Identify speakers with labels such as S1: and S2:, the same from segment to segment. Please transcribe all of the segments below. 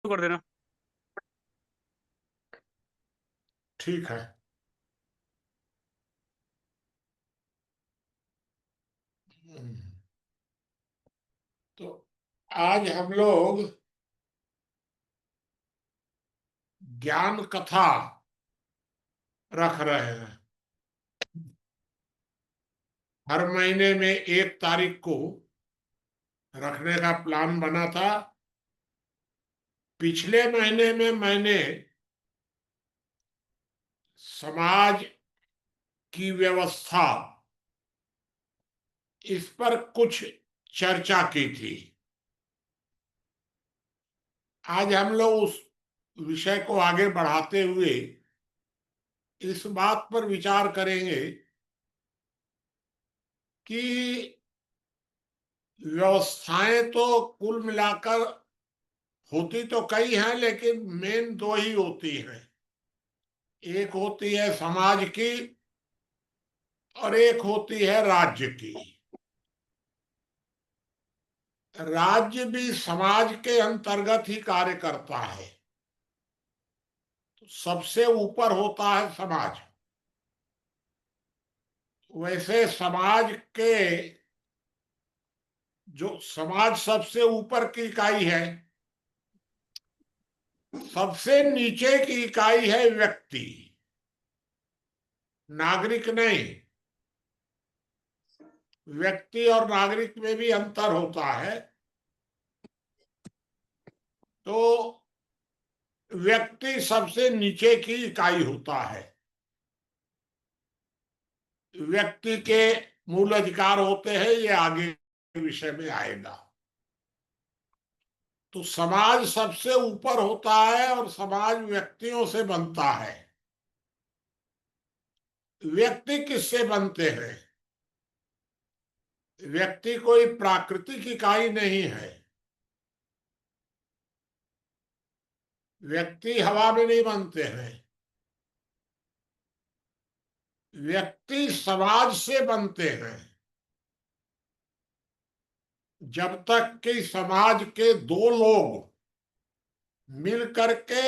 S1: कर देना।
S2: ठीक है। तो आज हम लोग ज्ञान कथा रख रहे हैं। हर महीने में 1 तारीख को रखने का प्लान बना था। पिछले महीने में मैंने समाज की व्यवस्था इस पर कुछ चर्चा की थी। आज हम लोग उस विषय को आगे बढ़ाते हुए इस बात पर विचार करेंगे कि व्यवस्थाएं तो कुल मिलाकर होती तो कई हैं, लेकिन मेन दो ही होती हैं। एक होती है समाज की और एक होती है राज्य की। राज्य भी समाज के अंतर्गत ही कार्य करता है। तो सबसे ऊपर होता है समाज। वैसे समाज के जो समाज सबसे ऊपर की इकाई है, सबसे नीचे की इकाई है व्यक्ति, नागरिक नहीं। व्यक्ति और नागरिक में भी अंतर होता है। तो व्यक्ति सबसे नीचे की इकाई होता है। व्यक्ति के मूल अधिकार होते हैं, ये आगे विषय में आएगा। तो समाज सबसे ऊपर होता है और समाज व्यक्तियों से बनता है। व्यक्ति किससे बनते हैं? व्यक्ति कोई प्राकृतिक इकाई नहीं है। व्यक्ति हवा में नहीं बनते हैं। व्यक्ति समाज से बनते हैं। जब तक कि समाज के दो लोग मिल करके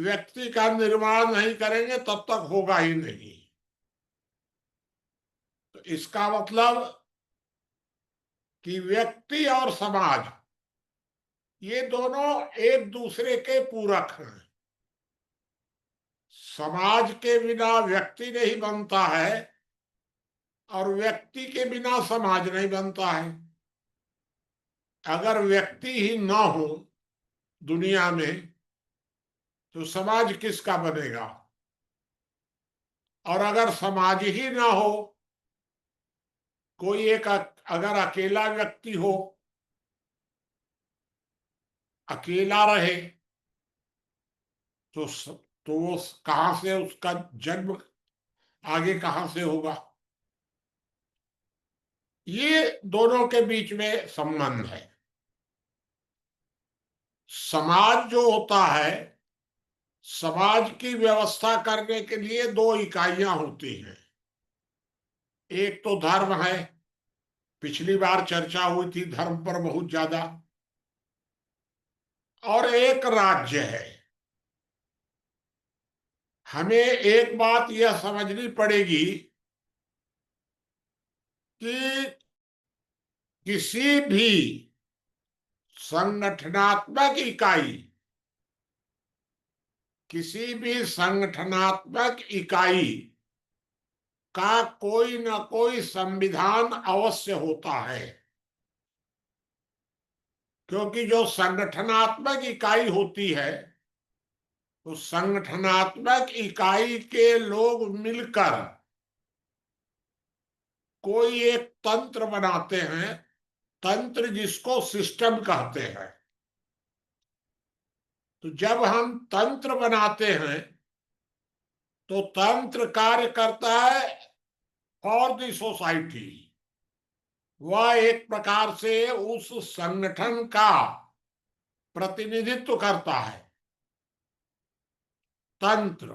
S2: व्यक्ति का निर्माण नहीं करेंगे तब तक होगा ही नहीं। तो इसका मतलब कि व्यक्ति और समाज ये दोनों एक दूसरे के पूरक हैं। समाज के बिना व्यक्ति नहीं बनता है और व्यक्ति के बिना समाज नहीं बनता है। अगर व्यक्ति ही ना हो दुनिया में तो समाज किसका बनेगा? और अगर समाज ही ना हो, कोई एक अगर अकेला व्यक्ति हो, अकेला रहे, तो तो वो कहां से उसका जन्म आगे कहां से होगा? ये दोनों के बीच में संबंध है। समाज जो होता है, समाज की व्यवस्था करने के लिए दो इकाइयां होती हैं। एक तो धर्म है। पिछली बार चर्चा हुई थी धर्म पर बहुत ज्यादा। और एक राज्य है। हमें एक बात यह समझनी पड़ेगी कि किसी भी संगठनात्मक इकाई, किसी भी संगठनात्मक इकाई का कोई ना कोई संविधान अवश्य होता है। क्योंकि जो संगठनात्मक इकाई होती है, तो संगठनात्मक इकाई के लोग मिलकर कोई एक तंत्र बनाते हैं। तंत्र जिसको सिस्टम कहते हैं। तो जब हम तंत्र बनाते हैं तो तंत्र कार्य करता है फॉर द सोसाइटी। वह एक प्रकार से उस संगठन का प्रतिनिधित्व करता है। तंत्र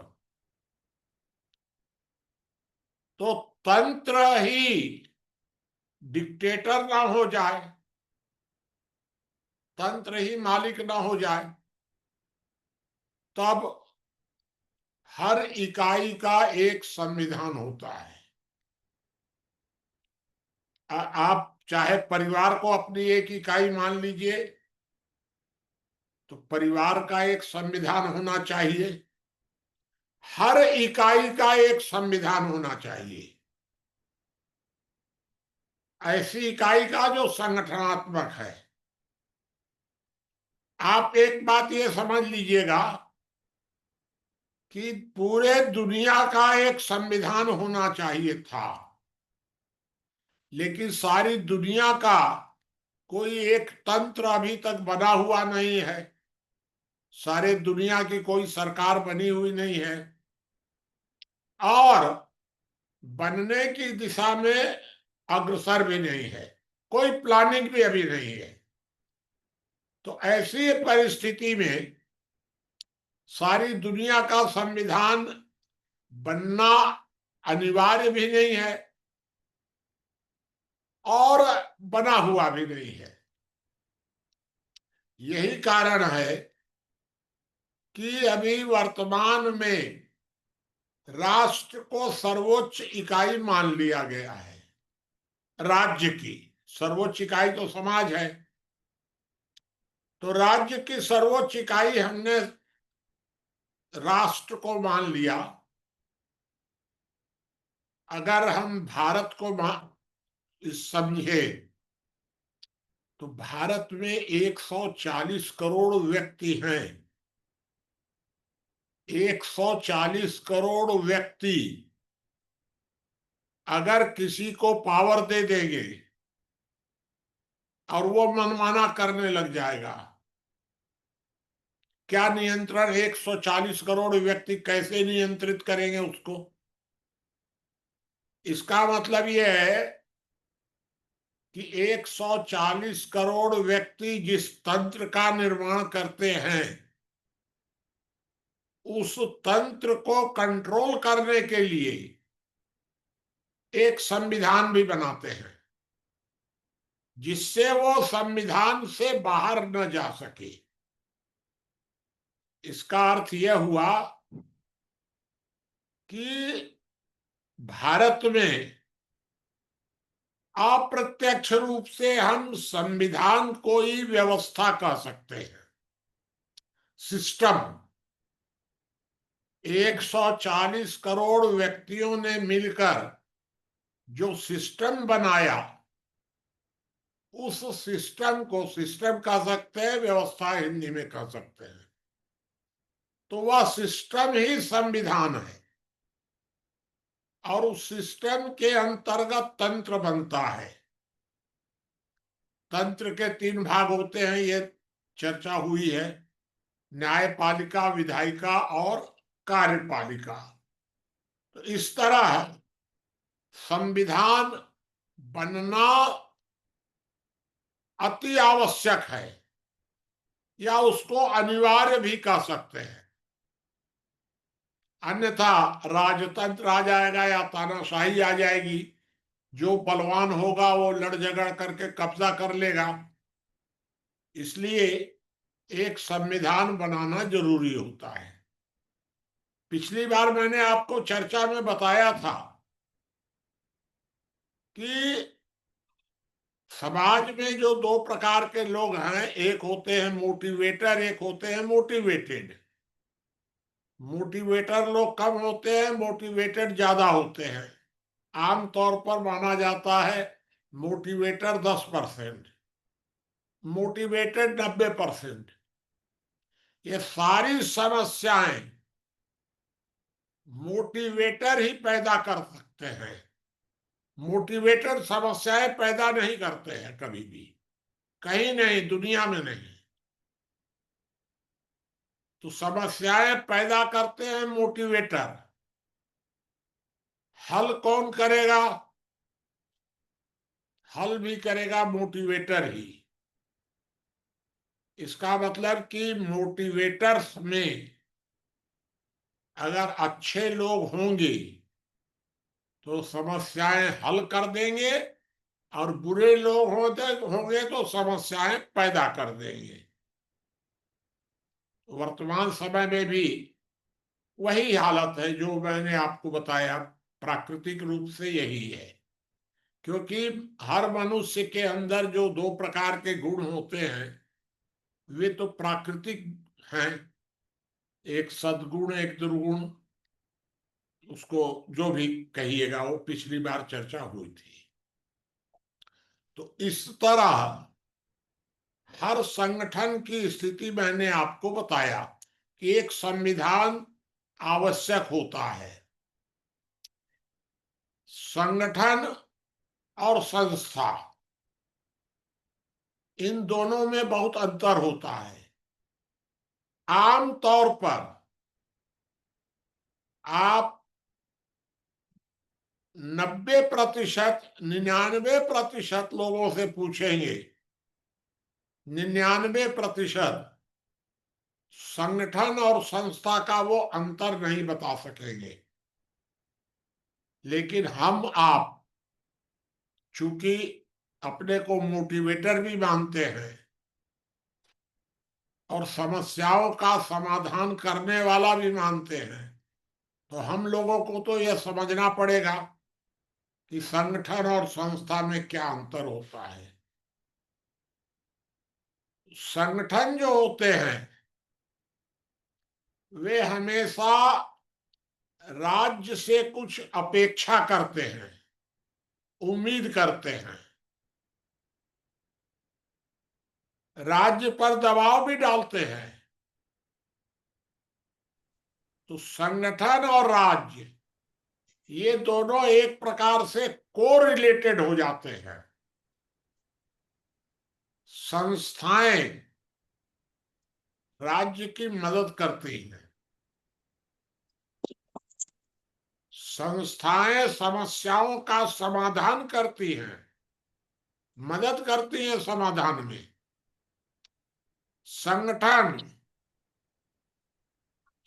S2: तो तंत्र ही डिक्टेटर ना हो जाए, तंत्र ही मालिक ना हो जाए, तब हर इकाई का एक संविधान होता है। आप चाहे परिवार को अपनी एक इकाई मान लीजिए, तो परिवार का एक संविधान होना चाहिए, हर इकाई का एक संविधान होना चाहिए, ऐसी इकाई का जो संगठनात्मक है। आप एक बात ये समझ लीजिएगा कि पूरे दुनिया का एक संविधान होना चाहिए था, लेकिन सारी दुनिया का कोई एक तंत्र अभी तक बना हुआ नहीं है, सारे दुनिया की कोई सरकार बनी हुई नहीं है, और बनने की दिशा में अग्रसर भी नहीं है, कोई प्लानिंग भी अभी नहीं है। तो ऐसी परिस्थिति में सारी दुनिया का संविधान बनना अनिवार्य भी नहीं है और बना हुआ भी नहीं है। यही कारण है कि अभी वर्तमान में राष्ट्र को सर्वोच्च इकाई मान लिया गया है। राज्य की सर्वोच्च इकाई तो समाज है, तो राज्य की सर्वोच्च इकाई हमने राष्ट्र को मान लिया। अगर हम भारत को समझे तो भारत में 140 करोड़ व्यक्ति हैं। 140 करोड़ व्यक्ति अगर किसी को पावर दे देंगे और वो मनमाना करने लग जाएगा, क्या नियंत्रण 140 करोड़ व्यक्ति कैसे नियंत्रित करेंगे उसको? इसका मतलब यह है कि 140 करोड़ व्यक्ति जिस तंत्र का निर्माण करते हैं, उस तंत्र को कंट्रोल करने के लिए एक संविधान भी बनाते हैं, जिससे वो संविधान से बाहर न जा सके। इसका अर्थ यह हुआ कि भारत में अप्रत्यक्ष रूप से हम संविधान को ही व्यवस्था कह सकते हैं, सिस्टम। 140 करोड़ व्यक्तियों ने मिलकर जो सिस्टम बनाया, उस सिस्टम को सिस्टम कह सकते हैं, व्यवस्था हिंदी में कह सकते हैं। तो वह सिस्टम ही संविधान है, और उस सिस्टम के अंतर्गत तंत्र बनता है। तंत्र के 3 भाग होते हैं, ये चर्चा हुई है, न्यायपालिका, विधायिका और कार्यपालिका। तो इस तरह संविधान बनना अति आवश्यक है, या उसको अनिवार्य भी कह सकते हैं। अन्यथा राजतंत्र आ जाएगा या तानाशाही आ जाएगी, जो बलवान होगा वो लड़ झगड़ करके कब्जा कर लेगा। इसलिए एक संविधान बनाना जरूरी होता है। पिछली बार मैंने आपको चर्चा में बताया था कि समाज में जो 2 प्रकार के लोग हैं, एक होते हैं मोटिवेटर, एक होते हैं मोटिवेटेड। मोटिवेटर लोग कम होते हैं, मोटिवेटेड ज्यादा होते हैं। आमतौर पर माना जाता है मोटिवेटर 10%, मोटिवेटेड 90%। ये सारी समस्याएं मोटिवेटर ही पैदा कर सकते हैं, मोटिवेटर समस्याएं पैदा नहीं करते हैं कभी भी, कहीं नहीं, दुनिया में नहीं। तो समस्याएं पैदा करते हैं मोटिवेटर। हल कौन करेगा? हल भी करेगा मोटिवेटर ही। इसका मतलब कि मोटिवेटर्स में अगर अच्छे लोग होंगे तो समस्याएं हल कर देंगे, और बुरे लोग होंगे तो समस्याएं पैदा कर देंगे। वर्तमान समय में भी वही हालत है जो मैंने आपको बताया, प्राकृतिक रूप से यही है। क्योंकि हर मनुष्य के अंदर जो दो प्रकार के गुण होते हैं वे तो प्राकृतिक हैं, एक सद्गुण एक दुर्गुण, उसको जो भी कहिएगा, वो पिछली बार चर्चा हुई थी। तो इस तरह हर संगठन की स्थिति मैंने आपको बताया कि एक संविधान आवश्यक होता है। संगठन और संस्था, इन दोनों में बहुत अंतर होता है। आम तौर पर आप 90%, 99% लोगों से पूछेंगे, 99% संगठन और संस्था का वो अंतर नहीं बता सकेंगे। लेकिन हम आप चूंकि अपने को मोटिवेटर भी मानते हैं और समस्याओं का समाधान करने वाला भी मानते हैं, तो हम लोगों को तो यह समझना पड़ेगा कि संगठन और संस्था में क्या अंतर होता है। संगठन जो होते हैं वे हमेशा राज्य से कुछ अपेक्षा करते हैं, उम्मीद करते हैं, राज्य पर दबाव भी डालते हैं। तो संगठन और राज्य ये दोनों एक प्रकार से कोरिलेटेड हो जाते हैं। संस्थाएं राज्य की मदद करती हैं, संस्थाएं समस्याओं का समाधान करती हैं, मदद करती हैं समाधान में। संगठन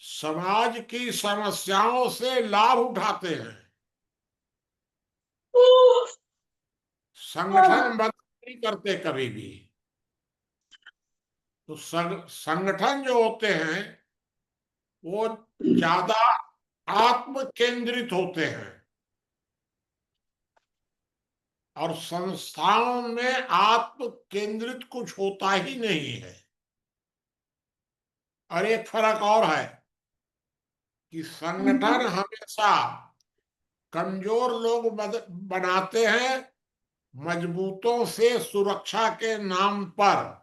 S2: समाज की समस्याओं से लाभ उठाते हैं। संगठन मदद नहीं करते कभी भी। तो संगठन जो होते हैं वो ज्यादा आत्म केंद्रित होते हैं और संस्थाओं में आत्म केंद्रित कुछ होता ही नहीं है। और एक फर्क और है कि संगठन हमेशा कमजोर लोग बनाते हैं, मजबूतों से सुरक्षा के नाम पर,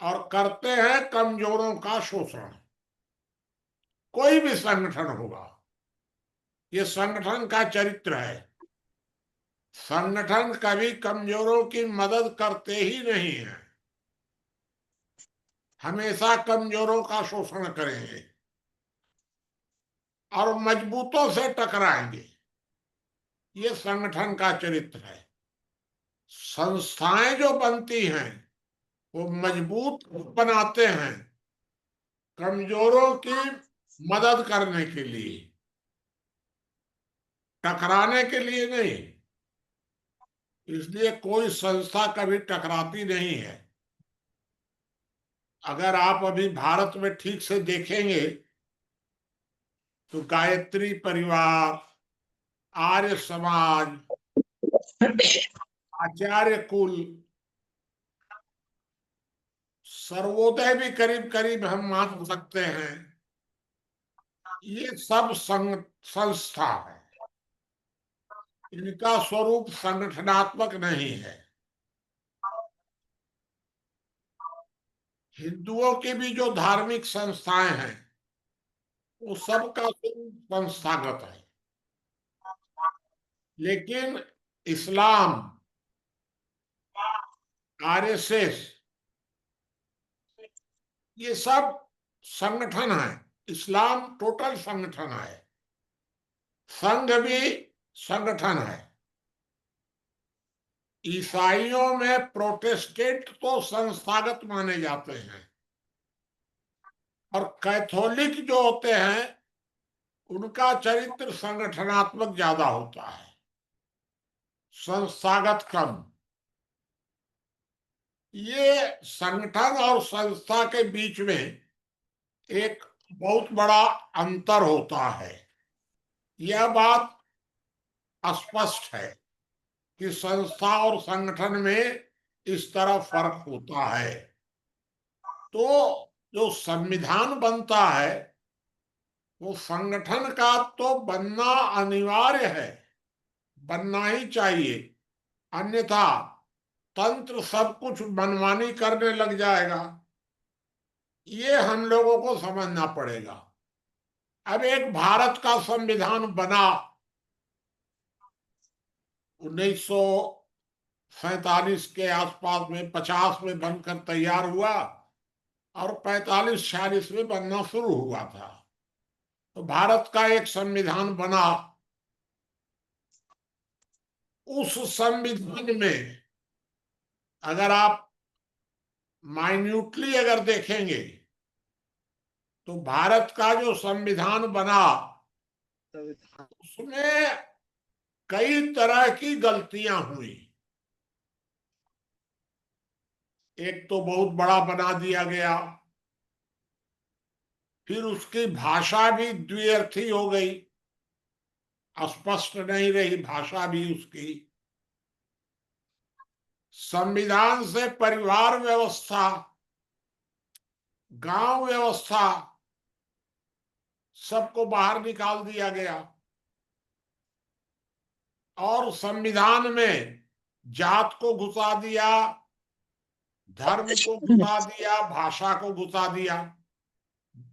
S2: और करते हैं कमजोरों का शोषण। कोई भी संगठन होगा, ये संगठन का चरित्र है। संगठन कभी कमजोरों की मदद करते ही नहीं है, हमेशा कमजोरों का शोषण करेंगे और मजबूतों से टकराएंगे। ये संगठन का चरित्र है। संस्थाएं जो बनती हैं वो मजबूत बनाते हैं कमजोरों की मदद करने के लिए, टकराने के लिए नहीं। इसलिए कोई संस्था कभी टकराती नहीं है। अगर आप अभी भारत में ठीक से देखेंगे तो गायत्री परिवार, आर्य समाज, आचार्य कुल, सर्वोदय भी करीब करीब हम मान सकते हैं, ये सब संस्था है। इनका स्वरूप संगठनात्मक नहीं है। हिंदुओं की भी जो धार्मिक संस्थाएं हैं वो सबका स्वरूप संस्थागत है। लेकिन इस्लाम, आरएसएस, ये सब संगठन है। इस्लाम टोटल संगठन है, संघ भी संगठन है। ईसाइयों में प्रोटेस्टेंट तो संस्थागत माने जाते हैं और कैथोलिक जो होते हैं उनका चरित्र संगठनात्मक ज्यादा होता है, संस्थागत कम। ये संगठन और संस्था के बीच में एक बहुत बड़ा अंतर होता है। यह बात स्पष्ट है कि संस्था और संगठन में इस तरह फर्क होता है। तो जो संविधान बनता है वो संगठन का तो बनना अनिवार्य है, बनना ही चाहिए, अन्यथा तंत्र सब कुछ मनमानी करने लग जाएगा। ये हम लोगों को समझना पड़ेगा। अब एक भारत का संविधान बना 1947 के आसपास में, 50 में बनकर तैयार हुआ और 45-46 में बनना शुरू हुआ था। तो भारत का एक संविधान बना। उस संविधान में अगर आप माइन्यूटली अगर देखेंगे तो भारत का जो संविधान बना उसमें कई तरह की गलतियां हुई। एक तो बहुत बड़ा बना दिया गया, फिर उसकी भाषा भी द्व्यर्थी हो गई, स्पष्ट नहीं रही भाषा भी उसकी। संविधान से परिवार व्यवस्था, गांव व्यवस्था सबको बाहर निकाल दिया गया और संविधान में जात को घुसा दिया, धर्म को घुसा दिया, भाषा को घुसा दिया।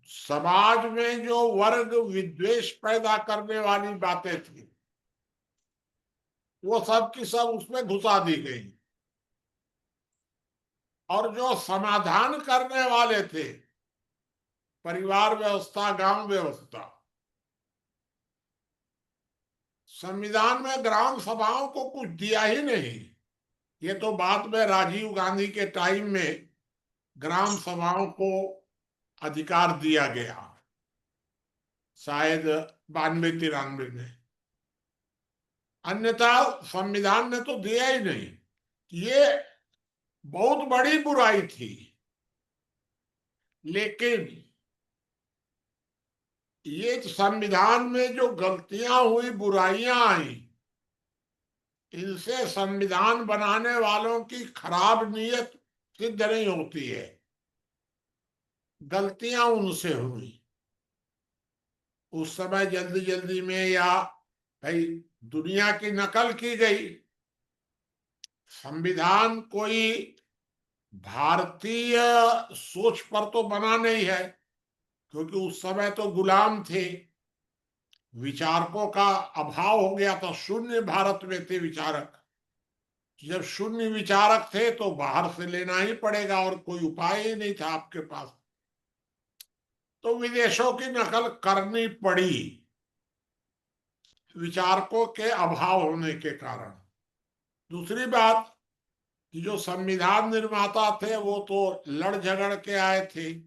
S2: समाज में जो वर्ग विद्वेष पैदा करने वाली बातें थी वो सब की सब उसमें घुसा दी गई। और जो समाधान करने वाले थे, परिवार व्यवस्था, गांव व्यवस्था, संविधान में ग्राम सभाओं को कुछ दिया ही नहीं। ये तो बाद में राजीव गांधी के टाइम में ग्राम सभाओं को अधिकार दिया गया, शायद 92-93 में। अन्यथा संविधान ने तो दिया ही नहीं। ये बहुत बड़ी बुराई थी। लेकिन ये संविधान में जो गलतियां हुई, बुराइयां आई, इनसे संविधान बनाने वालों की खराब नीयत सिद्ध नहीं होती है। गलतियां उनसे हुई उस समय, जल्दी जल्दी में, या भाई दुनिया की नकल की गई। संविधान कोई भारतीय सोच पर तो बना नहीं है, क्योंकि उस समय तो गुलाम थे, विचारकों का अभाव हो गया था, शून्य भारत में थे विचारक। जब शून्य विचारक थे तो बाहर से लेना ही पड़ेगा और कोई उपाय ही नहीं था आपके पास, तो विदेशों की नकल करनी पड़ी, विचारकों के अभाव होने के कारण। दूसरी बात कि जो संविधान निर्माता थे वो तो लड़ झगड़ के आए थे,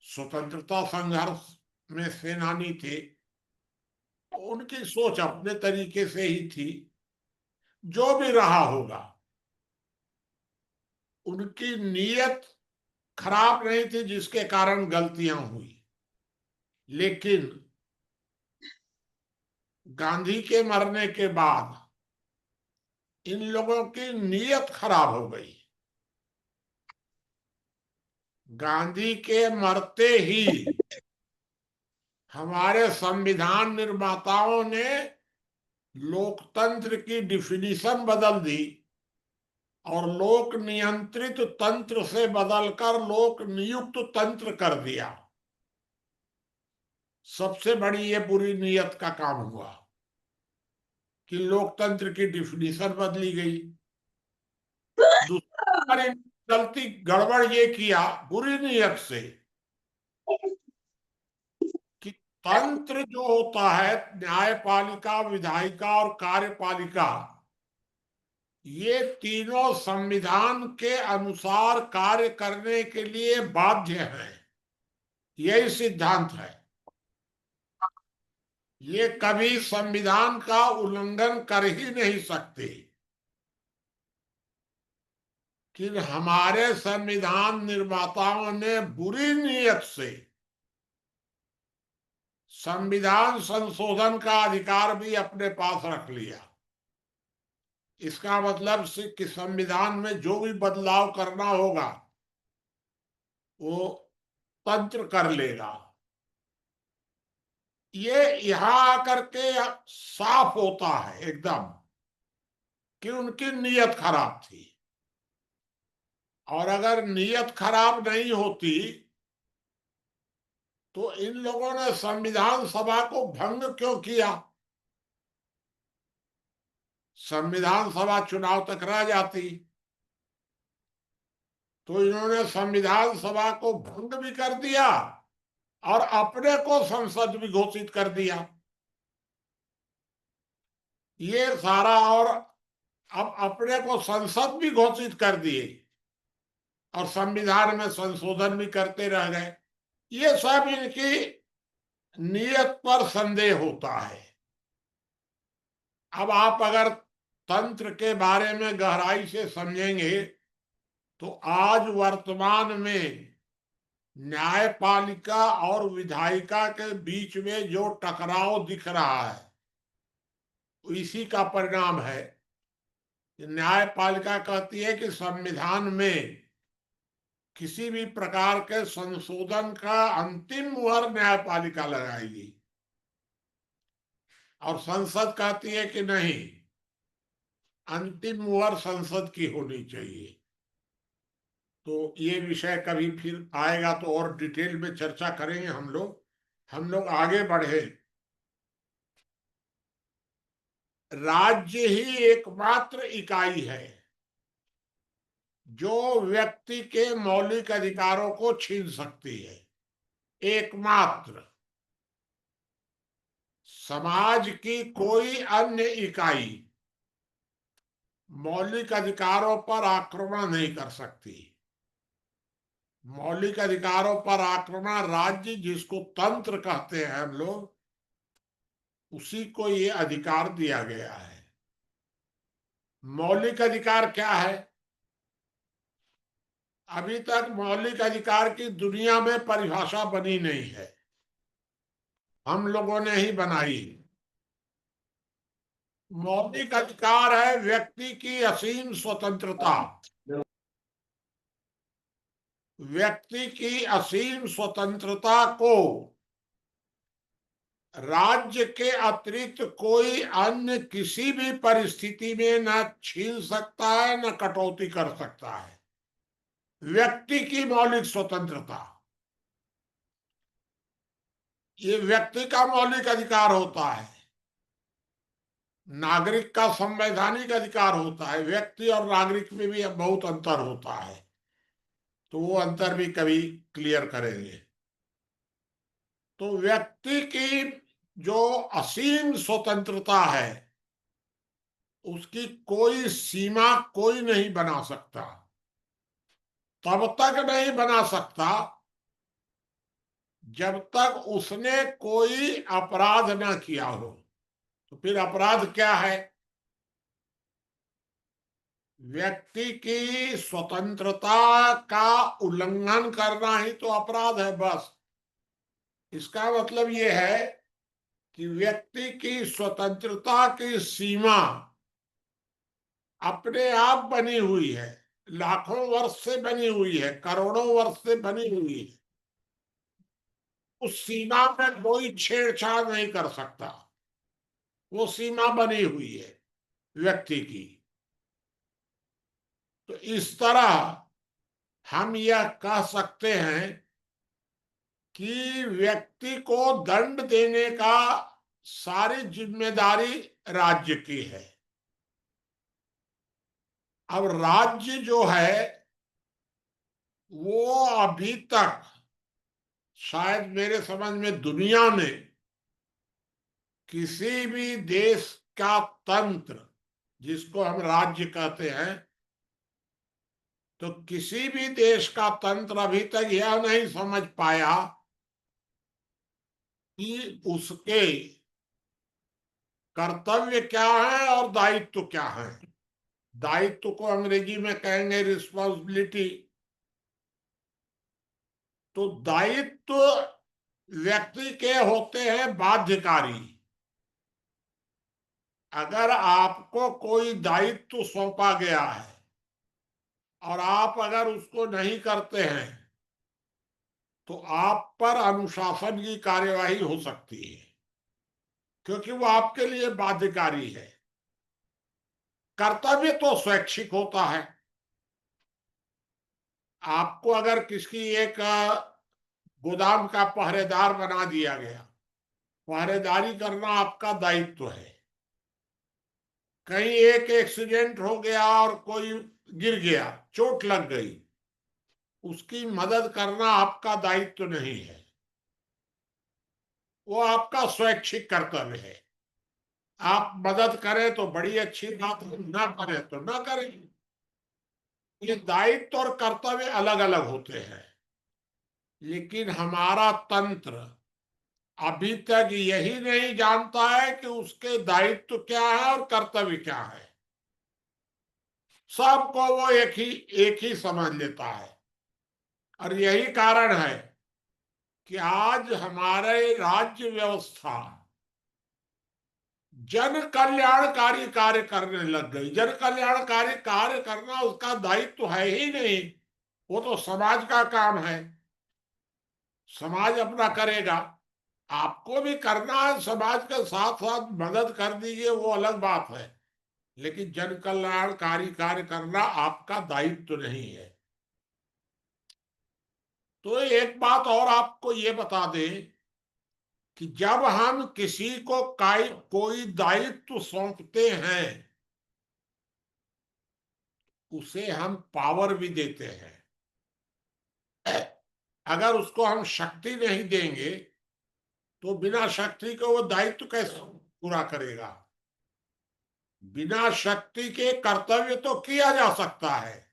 S2: स्वतंत्रता संघर्ष में सेनानी थे, उनकी सोच अपने तरीके से ही थी। जो भी रहा होगा, उनकी नीयत खराब नहीं थी जिसके कारण गलतियां हुई। लेकिन गांधी के मरने के बाद इन लोगों की नीयत खराब हो गई। गांधी के मरते ही हमारे संविधान निर्माताओं ने लोकतंत्र की डिफिनीशन बदल दी और लोक नियंत्रित तंत्र से बदलकर लोक नियुक्त तंत्र कर दिया। सबसे बड़ी ये बुरी नीयत का काम हुआ कि लोकतंत्र की डिफिनीशन बदली गई। दूसरी गलती, गड़बड़ ये किया बुरी नीयत से कि तंत्र जो होता है, न्यायपालिका, विधायिका और कार्यपालिका, ये तीनों संविधान के अनुसार कार्य करने के लिए बाध्य हैं। यही सिद्धांत है। ये कभी संविधान का उल्लंघन कर ही नहीं सकते। कि हमारे संविधान निर्माताओं ने बुरी नीयत से संविधान संशोधन का अधिकार भी अपने पास रख लिया। इसका मतलब से कि संविधान में जो भी बदलाव करना होगा वो तंत्र कर लेगा। ये यहां आकर के साफ होता है एकदम कि उनकी नीयत खराब थी। और अगर नीयत खराब नहीं होती तो इन लोगों ने संविधान सभा को भंग क्यों किया? संविधान सभा चुनाव तक रह जाती। तो इन्होंने संविधान सभा को भंग भी कर दिया और अपने को संसद भी घोषित कर दिया। ये सारा, और अब अपने को संसद भी घोषित कर दिए और संविधान में संशोधन भी करते रह गए। ये सब इनकी नीयत पर संदेह होता है। अब आप अगर तंत्र के बारे में गहराई से समझेंगे तो आज वर्तमान में न्यायपालिका और विधायिका के बीच में जो टकराव दिख रहा है इसी का परिणाम है। न्यायपालिका कहती है कि संविधान में किसी भी प्रकार के संशोधन का अंतिम मुहर न्यायपालिका लगाएगी और संसद कहती है कि नहीं, अंतिम मुहर संसद की होनी चाहिए। तो ये विषय कभी फिर आएगा तो और डिटेल में चर्चा करेंगे हम लोग आगे बढ़े। राज्य ही एकमात्र इकाई है जो व्यक्ति के मौलिक अधिकारों को छीन सकती है। एकमात्र। समाज की कोई अन्य इकाई मौलिक अधिकारों पर आक्रमण नहीं कर सकती। मौलिक अधिकारों पर आक्रमण राज्य, जिसको तंत्र कहते हैं हम लोग, उसी को ये अधिकार दिया गया है। मौलिक अधिकार क्या है? अभी तक मौलिक अधिकार की दुनिया में परिभाषा बनी नहीं है, हम लोगों ने ही बनाई। मौलिक अधिकार है व्यक्ति की असीम स्वतंत्रता। व्यक्ति की असीम स्वतंत्रता को राज्य के अतिरिक्त कोई अन्य किसी भी परिस्थिति में न छीन सकता है न कटौती कर सकता है। व्यक्ति की मौलिक स्वतंत्रता, ये व्यक्ति का मौलिक अधिकार होता है। नागरिक का संवैधानिक अधिकार होता है। व्यक्ति और नागरिक में भी बहुत अंतर होता है, तो वो अंतर भी कभी क्लियर करेंगे। तो व्यक्ति की जो असीम स्वतंत्रता है उसकी कोई सीमा कोई नहीं बना सकता। तब तक नहीं बना सकता जब तक उसने कोई अपराध ना किया हो। तो फिर अपराध क्या है? व्यक्ति की स्वतंत्रता का उल्लंघन करना ही तो अपराध है, बस। इसका मतलब यह है कि व्यक्ति की स्वतंत्रता की सीमा अपने आप बनी हुई है, लाखों वर्ष से बनी हुई है, करोड़ों वर्ष से बनी हुई है। उस सीमा में कोई छेड़छाड़ नहीं कर सकता। वो सीमा बनी हुई है व्यक्ति की। तो इस तरह हम यह कह सकते हैं कि व्यक्ति को दंड देने का सारी जिम्मेदारी राज्य की है। अब राज्य जो है वो अभी तक शायद मेरे समझ में दुनिया में किसी भी देश का तंत्र, जिसको हम राज्य कहते हैं, तो किसी भी देश का तंत्र अभी तक यह नहीं समझ पाया कि उसके कर्तव्य क्या है और दायित्व क्या है। दायित्व को अंग्रेजी में कहेंगे रिस्पॉन्सिबिलिटी। तो दायित्व व्यक्ति के होते हैं बाध्यकारी। अगर आपको कोई दायित्व सौंपा गया है और आप अगर उसको नहीं करते हैं तो आप पर अनुशासन की कार्यवाही हो सकती है, क्योंकि वो आपके लिए बाध्यकारी है। कर्तव्य तो स्वैच्छिक होता है। आपको अगर किसी एक गोदाम का पहरेदार बना दिया गया, पहरेदारी करना आपका दायित्व है। कहीं एक एक्सीडेंट हो गया और कोई गिर गया, चोट लग गई, उसकी मदद करना आपका दायित्व नहीं है, वो आपका स्वैच्छिक कर्तव्य है। आप मदद करें तो बड़ी अच्छी बात है, ना करें तो ना करें। ये दायित्व और कर्तव्य अलग अलग होते हैं। लेकिन हमारा तंत्र अभी तक यही नहीं जानता है कि उसके दायित्व क्या है और कर्तव्य क्या है। सबको वो एक ही समझ लेता है। और यही कारण है कि आज हमारे राज्य व्यवस्था जन कल्याणकारी कार्य करने लग गई। जन कल्याणकारी कार्य करना उसका दायित्व है ही नहीं, वो तो समाज का काम है। समाज अपना करेगा, आपको भी करना है, समाज के साथ साथ मदद कर दीजिए, वो अलग बात है। लेकिन जन कल्याणकारी कार्य करना आपका दायित्व नहीं है। तो एक बात और आपको ये बता दें कि जब हम किसी को कोई दायित्व सौंपते हैं, उसे हम पावर भी देते हैं। अगर उसको हम शक्ति नहीं देंगे तो बिना शक्ति के वो दायित्व कैसे पूरा करेगा। बिना शक्ति के कर्तव्य तो किया जा सकता है,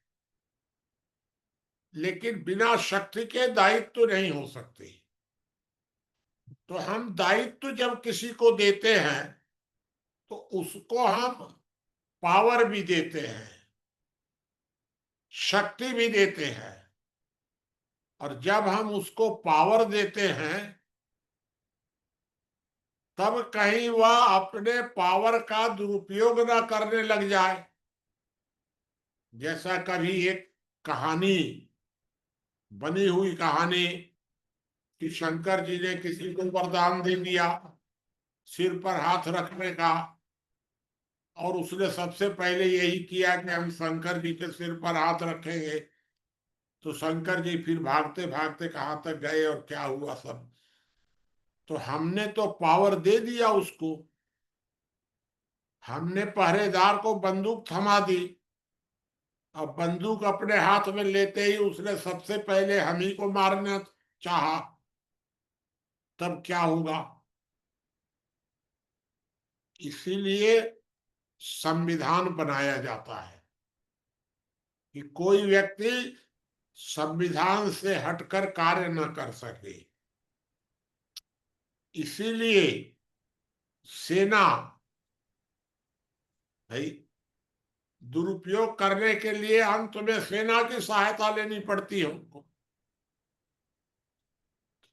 S2: लेकिन बिना शक्ति के दायित्व नहीं हो सकते। तो हम दायित्व जब किसी को देते हैं तो उसको हम पावर भी देते हैं, शक्ति भी देते हैं। और जब हम उसको पावर देते हैं तब कहीं वह अपने पावर का दुरुपयोग ना करने लग जाए। जैसा कभी एक कहानी, बनी हुई कहानी, कि शंकर जी ने किसी को वरदान दे दिया सिर पर हाथ रखने का, और उसने सबसे पहले यही किया कि हम शंकर जी के सिर पर हाथ रखेंगे। तो शंकर जी फिर भागते भागते कहाँ तक गए और क्या हुआ सब। तो हमने तो पावर दे दिया उसको, हमने पहरेदार को बंदूक थमा दी। अब बंदूक अपने हाथ में लेते ही उसने सबसे पहले हम ही को मारना चाहा, तब क्या होगा। इसीलिए संविधान बनाया जाता है कि कोई व्यक्ति संविधान से हटकर कार्य न कर सके। इसीलिए सेना भाई दुरुपयोग करने के लिए अंत में सेना की सहायता लेनी पड़ती है उनको।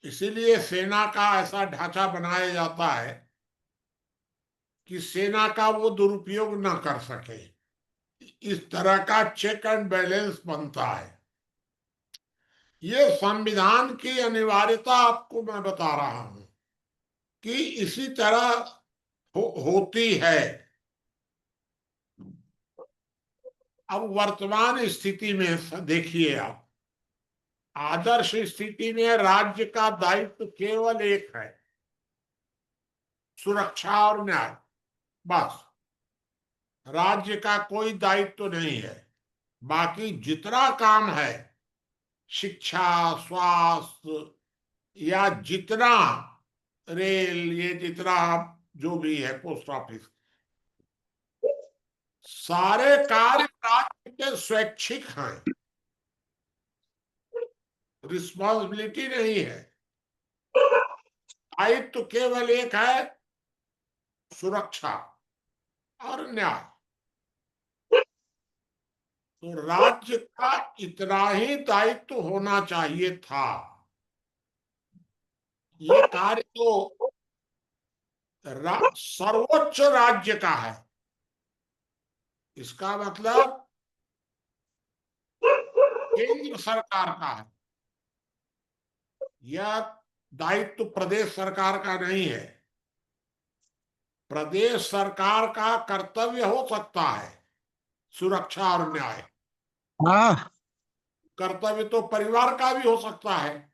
S2: इसीलिए सेना का ऐसा ढांचा बनाया जाता है कि सेना का वो दुरुपयोग ना कर सके। इस तरह का चेक एंड बैलेंस बनता है। ये संविधान की अनिवार्यता आपको मैं बता रहा हूं कि इसी तरह होती है। अब वर्तमान स्थिति में देखिए आप, आदर्श स्थिति में राज्य का दायित्व केवल एक है, सुरक्षा और न्याय। बस, राज्य का कोई दायित्व नहीं है। बाकी जितना काम है, शिक्षा, स्वास्थ्य, या जितना रेल, ये जितना जो भी है, पोस्ट ऑफिस, सारे कार्य राज्य के स्वैच्छिक हैं, रिस्पॉन्सिबिलिटी नहीं है। दायित्व केवल एक है, सुरक्षा और न्याय। तो राज्य का इतना ही दायित्व होना चाहिए था। ये कार्य तो सर्वोच्च राज्य का है। इसका मतलब केंद्र सरकार का है। यह दायित्व प्रदेश सरकार का नहीं है। प्रदेश सरकार का कर्तव्य हो सकता है सुरक्षा और न्याय।
S1: हाँ,
S2: कर्तव्य तो परिवार का भी हो सकता है।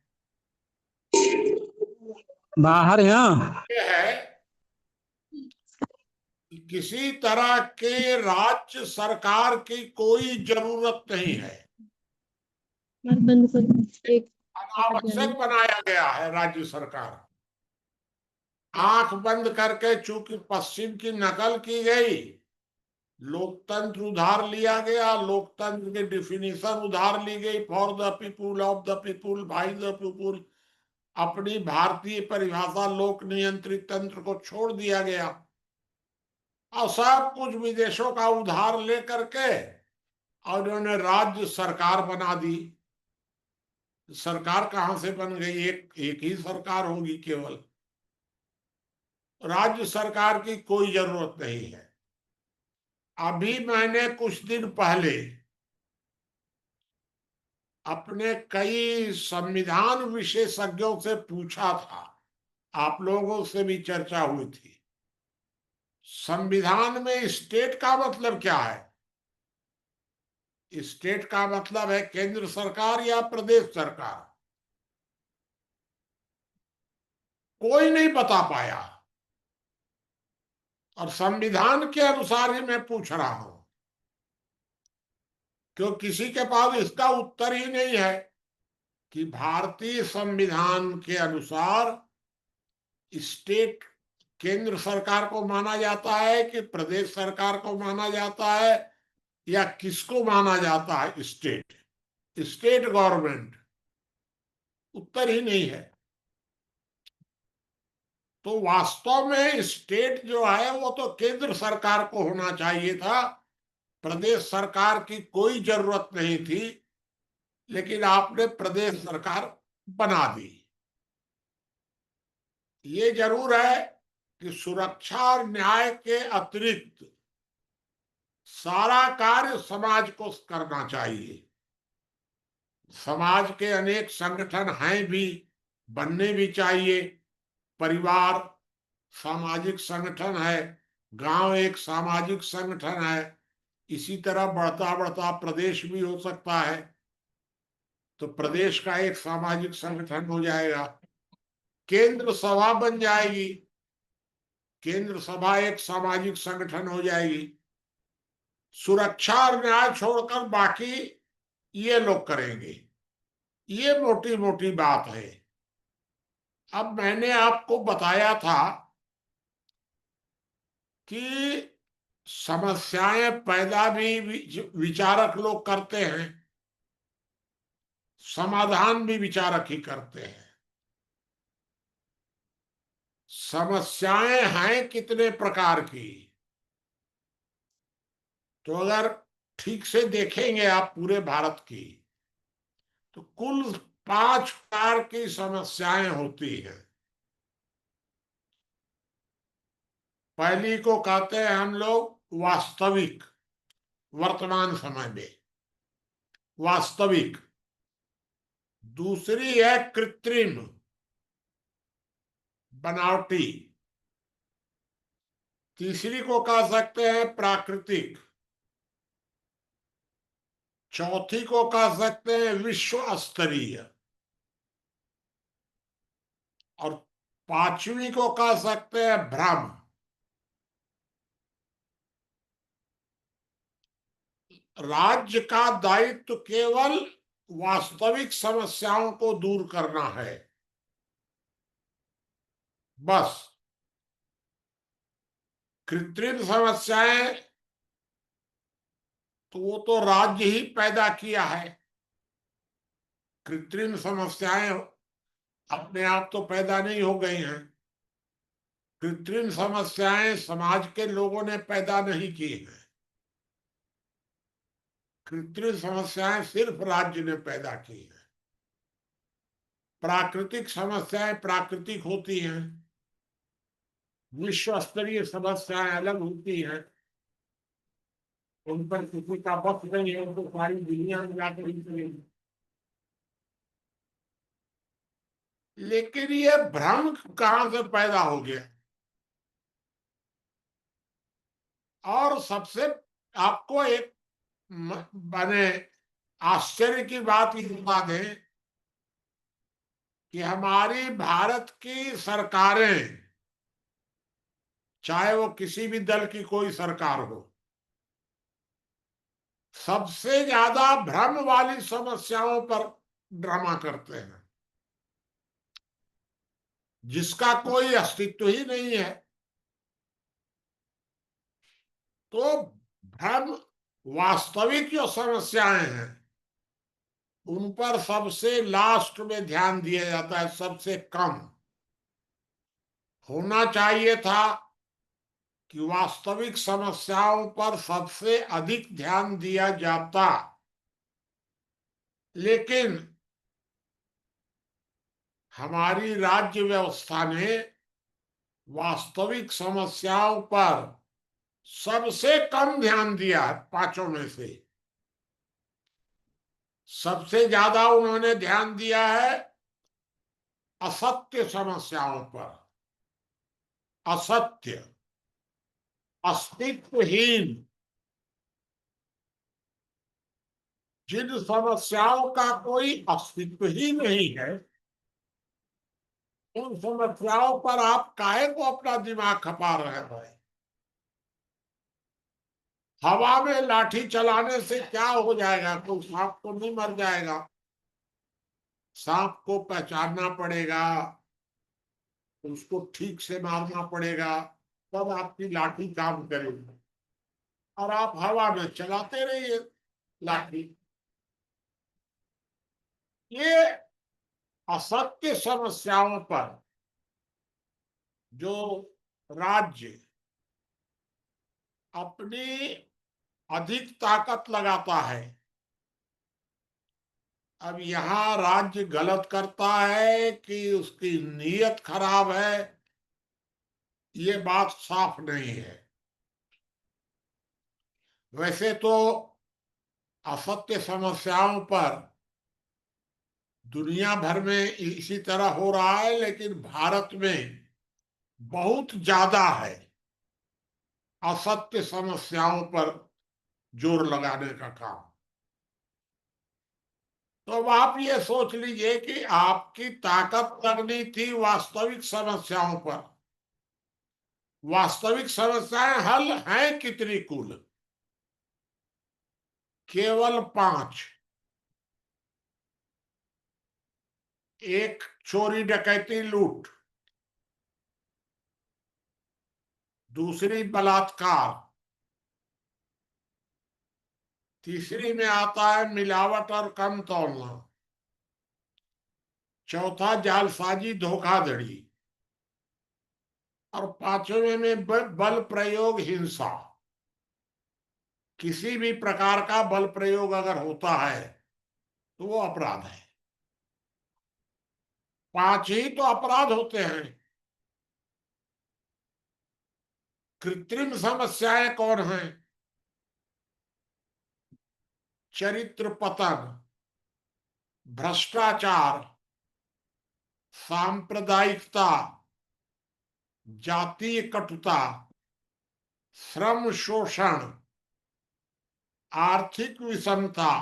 S1: बाहर यहाँ
S2: ये है कि किसी तरह के राज्य सरकार की कोई जरूरत नहीं है।
S3: बंद कर एक
S2: अनावश्यक बनाया गया है राज्य सरकार। आंख बंद करके चूंकि पश्चिम की नकल की गई, लोकतंत्र उधार लिया गया, लोकतंत्र की डिफिनीशन उधार ली गई, for the people, of the people, by the people. अपनी भारतीय परिभाषा लोक नियंत्रित तंत्र को छोड़ दिया गया और सब कुछ विदेशों का उधार लेकर के और उन्होंने राज्य सरकार बना दी। सरकार कहां से बन गई? एक एक ही सरकार होगी केवल। राज्य सरकार की कोई जरूरत नहीं है। अभी मैंने कुछ दिन पहले अपने कई संविधान विशेषज्ञों से पूछा था, आप लोगों से भी चर्चा हुई थी, संविधान में स्टेट का मतलब क्या है? स्टेट का मतलब है केंद्र सरकार या प्रदेश सरकार? कोई नहीं बता पाया। और संविधान के अनुसार ही मैं पूछ रहा हूं, क्यों किसी के पास इसका उत्तर ही नहीं है कि भारतीय संविधान के अनुसार स्टेट केंद्र सरकार को माना जाता है कि प्रदेश सरकार को माना जाता है या किसको माना जाता है स्टेट? State government. उत्तर ही नहीं है। तो वास्तव में स्टेट जो है वो तो केंद्र सरकार को होना चाहिए था, प्रदेश सरकार की कोई जरूरत नहीं थी, लेकिन आपने प्रदेश सरकार बना दी। ये जरूर है कि सुरक्षा और न्याय के अतिरिक्त सारा कार्य समाज को करना चाहिए। समाज के अनेक संगठन हैं भी, बनने भी चाहिए। परिवार सामाजिक संगठन है, गांव एक सामाजिक संगठन है। इसी तरह बढ़ता बढ़ता प्रदेश भी हो सकता है, तो प्रदेश का एक सामाजिक संगठन हो जाएगा। केंद्र सभा बन जाएगी, केंद्र सभा एक सामाजिक संगठन हो जाएगी। सुरक्षा और न्याय छोड़कर बाकी ये लोग करेंगे। ये मोटी मोटी बात है। अब मैंने आपको बताया था कि समस्याएं पैदा भी विचारक लोग करते हैं, समाधान भी विचारक ही करते हैं। समस्याएं हैं कितने प्रकार की? तो अगर ठीक से देखेंगे आप पूरे भारत की, तो कुल 5 प्रकार की समस्याएं होती हैं। पहली को कहते हैं हम लोग वास्तविक, वर्तमान समय में वास्तविक। दूसरी है कृत्रिम, बनावटी। तीसरी को कह सकते हैं प्राकृतिक। चौथी को कह सकते हैं विश्व स्तरीय। और पांचवी को कह सकते हैं भ्रम। राज्य का दायित्व केवल वास्तविक समस्याओं को दूर करना है, बस। कृत्रिम समस्याएं तो वो तो राज्य ही पैदा किया है। कृत्रिम समस्याएं अपने आप तो पैदा नहीं हो गई हैं। कृत्रिम समस्याएं समाज के लोगों ने पैदा नहीं की हैं। कृत्रिम समस्याएं सिर्फ राज्य ने पैदा की है। प्राकृतिक समस्याएं प्राकृतिक होती हैं, विश्व स्तरीय समस्याएं अलग होती हैं, उन पर किसी का बस नहीं है, उनको सारी दुनिया में जाकर ही करेगी। लेकिन ये भ्रम कहां से पैदा हो गया? और सबसे आपको एक माने आश्चर्य की बात ये बता दें कि हमारी भारत की सरकारें, चाहे वो किसी भी दल की कोई सरकार हो, सबसे ज्यादा भ्रम वाली समस्याओं पर ड्रामा करते हैं, जिसका कोई अस्तित्व ही नहीं है। तो भ्रम, वास्तविक जो समस्याएं हैं उन पर सबसे लास्ट में ध्यान दिया जाता है, सबसे कम। होना चाहिए था कि वास्तविक समस्याओं पर सबसे अधिक ध्यान दिया जाता, लेकिन हमारी राज्य व्यवस्था ने वास्तविक समस्याओं पर सबसे कम ध्यान दिया है। पांचों में से सबसे ज्यादा उन्होंने ध्यान दिया है असत्य समस्याओं पर। असत्य, अस्तित्वहीन, जिन समस्याओं का कोई अस्तित्व ही नहीं है, उन समस्याओं पर आप काहे को अपना दिमाग खपा रहे हैं भाई? हवा में लाठी चलाने से क्या हो जाएगा? कोई सांप तो नहीं मर जाएगा। सांप को पहचानना पड़ेगा, उसको ठीक से मारना पड़ेगा, तब आपकी लाठी काम करेगी। और आप हवा में चलाते रहिए लाठी। ये असत्य समस्याओं पर जो राज्य अपनी अधिक ताकत लगाता है, अब यहां राज्य गलत करता है कि उसकी नीयत खराब है, ये बात साफ नहीं है। वैसे तो असत्य समस्याओं पर दुनिया भर में इसी तरह हो रहा है, लेकिन भारत में बहुत ज्यादा है असत्य समस्याओं पर जोर लगाने का काम। तो अब आप ये सोच लीजिए कि आपकी ताकत लगनी थी वास्तविक समस्याओं पर। वास्तविक समस्याएं हल हैं कितनी कुल? केवल 5। एक, चोरी डकैती लूट। दूसरी, बलात्कार। तीसरी में आता है मिलावट और कम तौलना। चौथा, जालसाजी धोखाधड़ी। और पांचवें में बल प्रयोग, हिंसा। किसी भी प्रकार का बल प्रयोग अगर होता है तो वो अपराध है। 5 ही तो अपराध होते हैं। कृत्रिम समस्याएं कौन हैं? चरित्र पतन, भ्रष्टाचार, सांप्रदायिकता, जातीय कटुता, श्रम शोषण, आर्थिक विषमता।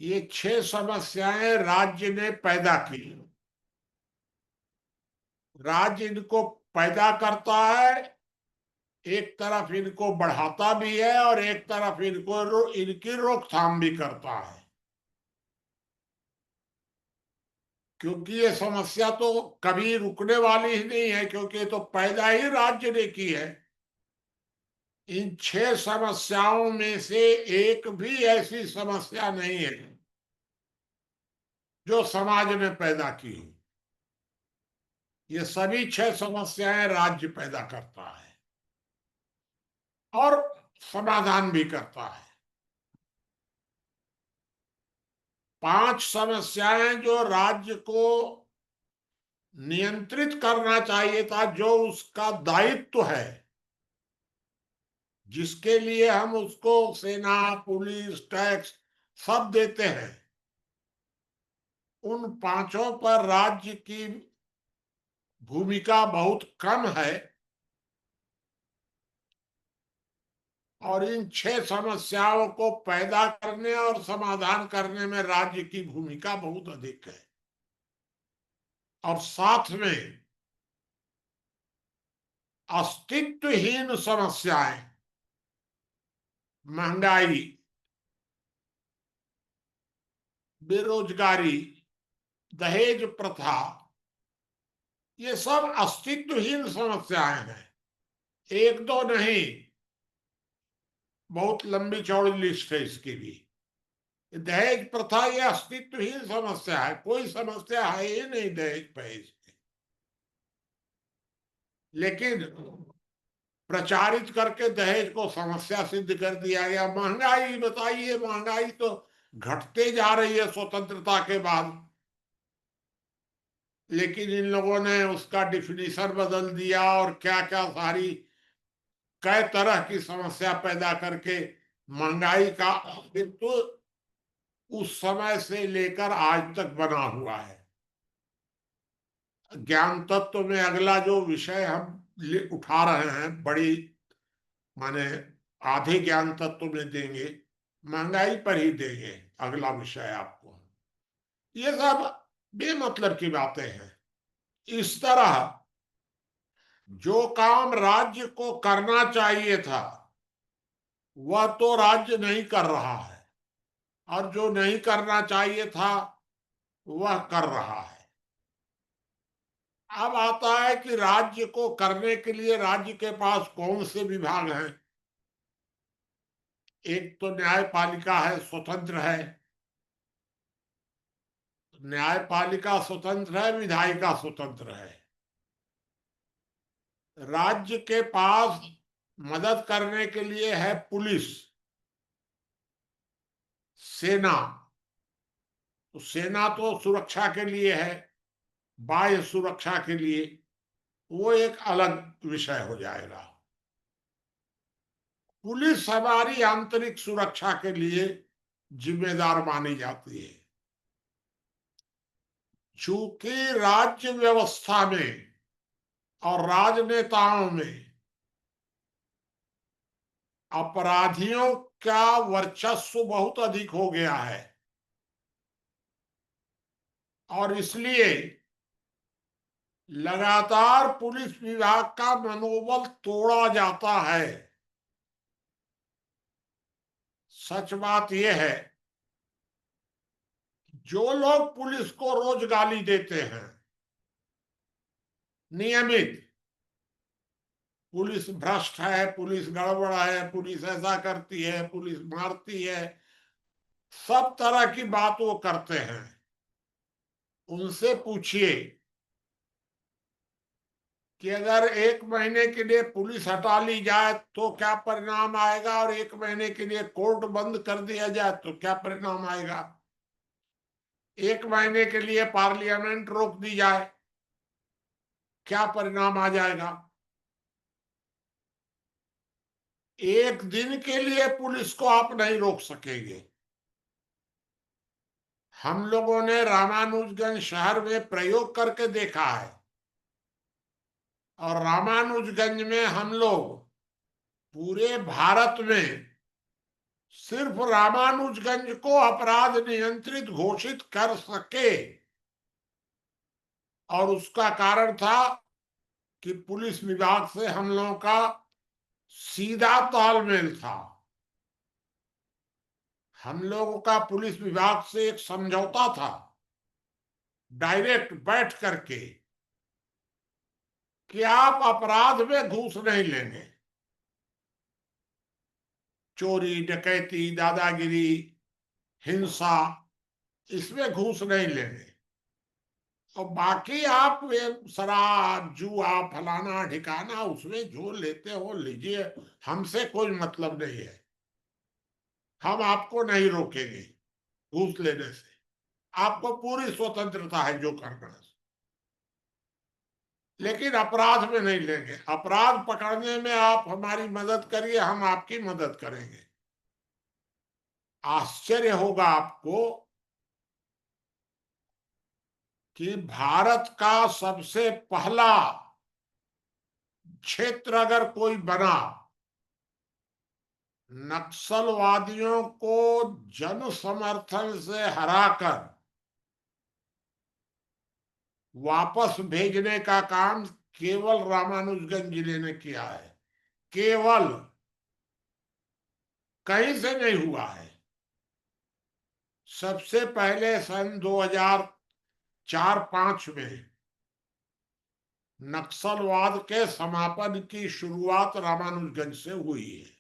S2: ये 6 समस्याएं राज्य ने पैदा की। राज्य इनको पैदा करता है, एक तरफ इनको बढ़ाता भी है और एक तरफ इनकी रोकथाम भी करता है। क्योंकि ये समस्या तो कभी रुकने वाली ही नहीं है, क्योंकि ये तो पैदा ही राज्य ने की है। इन 6 समस्याओं में से एक भी ऐसी समस्या नहीं है जो समाज ने पैदा की। ये सभी 6 समस्याएं राज्य पैदा करता है और समाधान भी करता है। 5 समस्याएं जो राज्य को नियंत्रित करना चाहिए था, जो उसका दायित्व है, जिसके लिए हम उसको सेना, पुलिस, टैक्स सब देते हैं, उन 5 पर राज्य की भूमिका बहुत कम है। और इन 6 समस्याओं को पैदा करने और समाधान करने में राज्य की भूमिका बहुत अधिक है। और साथ में अस्तित्वहीन समस्याएं, महंगाई, बेरोजगारी, दहेज प्रथा, ये सब अस्तित्वहीन समस्याएं हैं। एक दो नहीं, बहुत लंबी चौड़ी लिस्ट है इसकी भी। दहेज प्रथा ये अस्तित्वहीन समस्या है, कोई समस्या है ही नहीं दहेज पहेज की। लेकिन प्रचारित करके दहेज को समस्या सिद्ध कर दिया गया। महंगाई बताइए, महंगाई तो घटते जा रही है स्वतंत्रता के बाद, लेकिन इन लोगों ने उसका डिफिनीशन बदल दिया और क्या क्या सारी कई तरह की समस्या पैदा करके महंगाई का अस्तित्व उस समय से लेकर आज तक बना हुआ है। ज्ञान तत्व में अगला जो विषय हम उठा रहे हैं, बड़ी माने आधे ज्ञान तत्व में देंगे, महंगाई पर ही देंगे अगला विषय आपको। ये सब बेमतलब की बातें हैं। इस तरह जो काम राज्य को करना चाहिए था वह तो राज्य नहीं कर रहा है, और जो नहीं करना चाहिए था वह कर रहा है। अब आता है कि राज्य को करने के लिए राज्य के पास कौन से विभाग हैं। एक तो न्यायपालिका है, स्वतंत्र है। न्यायपालिका स्वतंत्र है, विधायिका स्वतंत्र है। राज्य के पास मदद करने के लिए है पुलिस, सेना। तो सेना तो सुरक्षा के लिए है, बाह्य सुरक्षा के लिए, वो एक अलग विषय हो जाएगा। पुलिस हमारी आंतरिक सुरक्षा के लिए जिम्मेदार मानी जाती है। चूंकि राज्य व्यवस्था में और राजनेताओं में अपराधियों का वर्चस्व बहुत अधिक हो गया है, और इसलिए लगातार पुलिस विभाग का मनोबल तोड़ा जाता है। सच बात यह है, जो लोग पुलिस को रोज गाली देते हैं नियमित, पुलिस भ्रष्ट है, पुलिस गड़बड़ है, पुलिस ऐसा करती है, पुलिस मारती है, सब तरह की बात वो करते हैं, उनसे पूछिए कि अगर 1 महीने के लिए पुलिस हटा ली जाए तो क्या परिणाम आएगा, और 1 महीने के लिए कोर्ट बंद कर दिया जाए तो क्या परिणाम आएगा, 1 महीने के लिए पार्लियामेंट रोक दी जाए क्या परिणाम आ जाएगा। 1 दिन के लिए पुलिस को आप नहीं रोक सकेंगे। हम लोगों ने रामानुजगंज शहर में प्रयोग करके देखा है, और रामानुजगंज में हम लोग पूरे भारत में सिर्फ रामानुजगंज को अपराध नियंत्रित घोषित कर सके, और उसका कारण था कि पुलिस विभाग से हम लोगों का सीधा तालमेल था। हम लोगों का पुलिस विभाग से एक समझौता था, डायरेक्ट बैठ करके, कि आप अपराध में घूस नहीं लेंगे। चोरी, डकैती, दादागिरी, हिंसा, इसमें घूस नहीं लेंगे। और बाकी आप शराब, जुआ, फलाना ठिकाना, उसमें जो लेते हो लीजिए, हमसे कोई मतलब नहीं है, हम आपको नहीं रोकेंगे घूस लेने से। आपको पूरी स्वतंत्रता है जो करना है, लेकिन अपराध में नहीं लेंगे। अपराध पकड़ने में आप हमारी मदद करिए, हम आपकी मदद करेंगे। आश्चर्य होगा आपको कि भारत का सबसे पहला क्षेत्र अगर कोई बना नक्सलवादियों को जन समर्थन से हराकर वापस भेजने का काम केवल रामानुजगंज जिले ने किया है। केवल, कहीं से नहीं हुआ है। सबसे पहले सन 2004-05 में नक्सलवाद के समापन की शुरुआत रामानुजगंज से हुई है।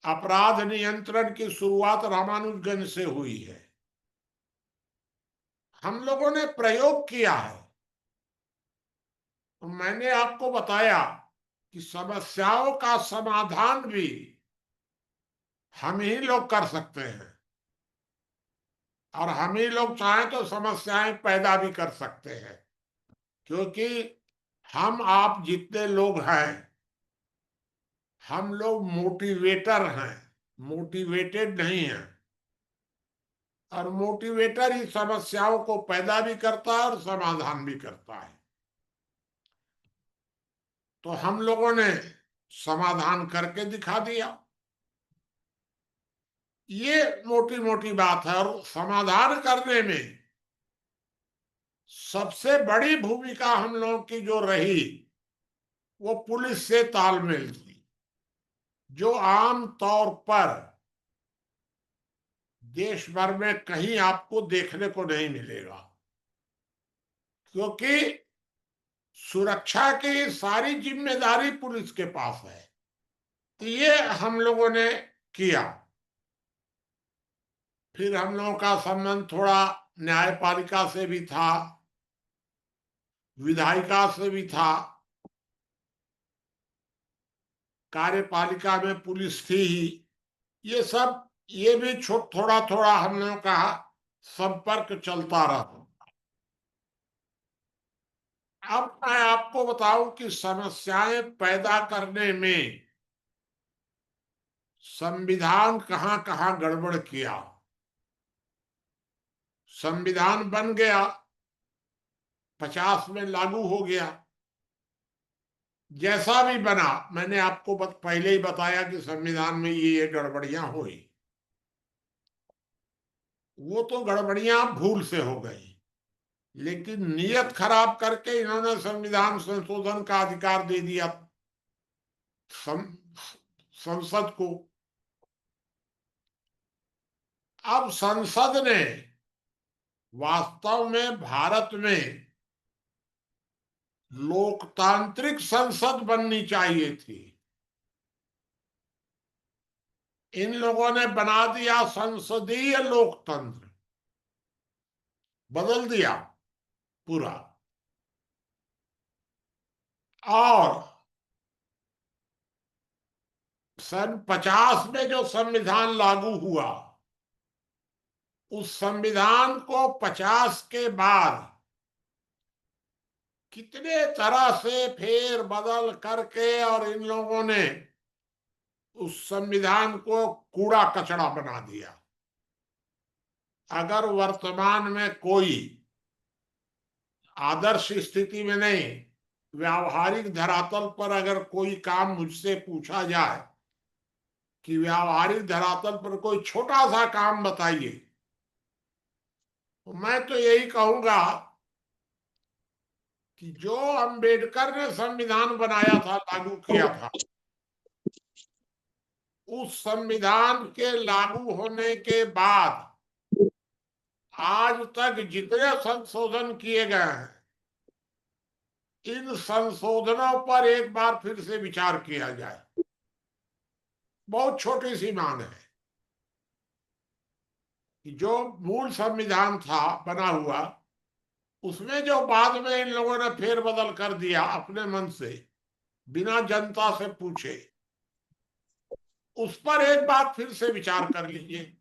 S2: अपराध नियंत्रण की शुरुआत रामानुजगंज से हुई है। हम लोगों ने प्रयोग किया है। तो मैंने आपको बताया कि समस्याओं का समाधान भी हम ही लोग कर सकते हैं, और हम ही लोग चाहें तो समस्याएं पैदा भी कर सकते हैं, क्योंकि हम आप जितने लोग हैं, हम लोग मोटिवेटर हैं, मोटिवेटेड नहीं हैं। और मोटिवेटर ही समस्याओं को पैदा भी करता है और समाधान भी करता है। तो हम लोगों ने समाधान करके दिखा दिया। ये मोटी मोटी बात है। और समाधान करने में सबसे बड़ी भूमिका हम लोगों की जो रही वो पुलिस से तालमेल थी, जो आम तौर पर देश भर में कहीं आपको देखने को नहीं मिलेगा। क्योंकि सुरक्षा की सारी जिम्मेदारी पुलिस के पास है। तो ये हम लोगों ने किया। फिर हम लोगों का संबंध थोड़ा न्यायपालिका से भी था, विधायिका से भी था, कार्यपालिका में पुलिस थी ही। ये सब, ये भी थोड़ा थोड़ा हम लोगों का संपर्क चलता रहा। अब मैं आपको बताऊं कि समस्याएं पैदा करने में संविधान कहां कहां गड़बड़ किया। संविधान बन गया, 50 में लागू हो गया। जैसा भी बना, मैंने आपको पहले ही बताया कि संविधान में ये गड़बड़ियां हुई। वो तो गड़बड़ियां भूल से हो गई, लेकिन नियत खराब करके इन्होंने संविधान संशोधन का अधिकार दे दिया संसद को। अब संसद ने, वास्तव में भारत में लोकतांत्रिक संसद बननी चाहिए थी, इन लोगों ने बना दिया संसदीय लोकतंत्र, बदल दिया पूरा। और सन 50 में जो संविधान लागू हुआ, उस संविधान को 50 के बाद कितने तरह से फेर बदल करके और इन लोगों ने उस संविधान को कूड़ा कचरा बना दिया। अगर वर्तमान में कोई आदर्श स्थिति में नहीं, व्यावहारिक धरातल पर अगर कोई काम मुझसे पूछा जाए कि व्यावहारिक धरातल पर कोई छोटा सा काम बताइए, तो मैं तो यही कहूंगा कि जो अंबेडकर ने संविधान बनाया था, लागू किया था, उस संविधान के लागू होने के बाद आज तक जितने संशोधन किए गए हैं, इन संशोधनों पर एक बार फिर से विचार किया जाए। बहुत छोटी सी मांग है कि जो मूल संविधान था बना हुआ, उसमें जो बाद में इन लोगों ने फेरबदल कर दिया अपने मन से, बिना जनता से पूछे, उस पर एक बार फिर से विचार कर लीजिए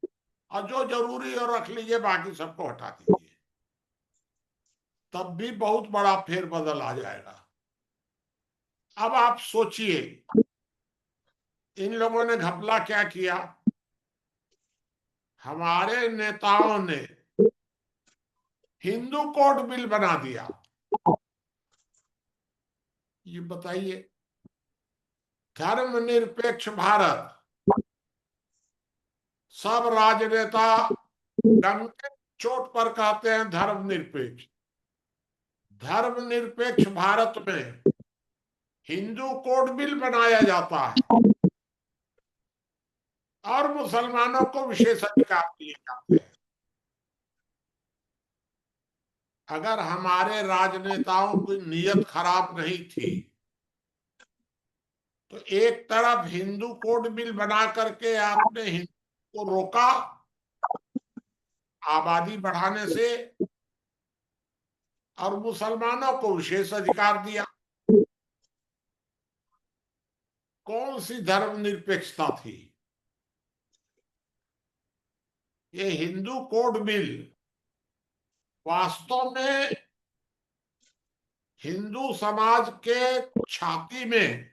S2: और जो जरूरी है रख लीजिए, बाकी सबको हटा दीजिए, तब भी बहुत बड़ा फेरबदल आ जाएगा। अब आप सोचिए, इन लोगों ने घपला क्या किया। हमारे नेताओं ने हिंदू कोड बिल बना दिया। ये बताइए, धर्मनिरपेक्ष भारत, सब राजनेता डंके चोट पर कहते हैं धर्मनिरपेक्ष। धर्मनिरपेक्ष भारत में हिंदू कोड बिल बनाया जाता है और मुसलमानों को विशेषाधिकार दिए जाते हैं। अगर हमारे राजनेताओं की नीयत खराब नहीं थी तो एक तरफ हिंदू कोड बिल बना करके आपने हिंदू को रोका आबादी बढ़ाने से, और मुसलमानों को विशेष अधिकार दिया। कौन सी धर्मनिरपेक्षता थी? ये हिंदू कोड बिल वास्तव में हिंदू समाज के छाती में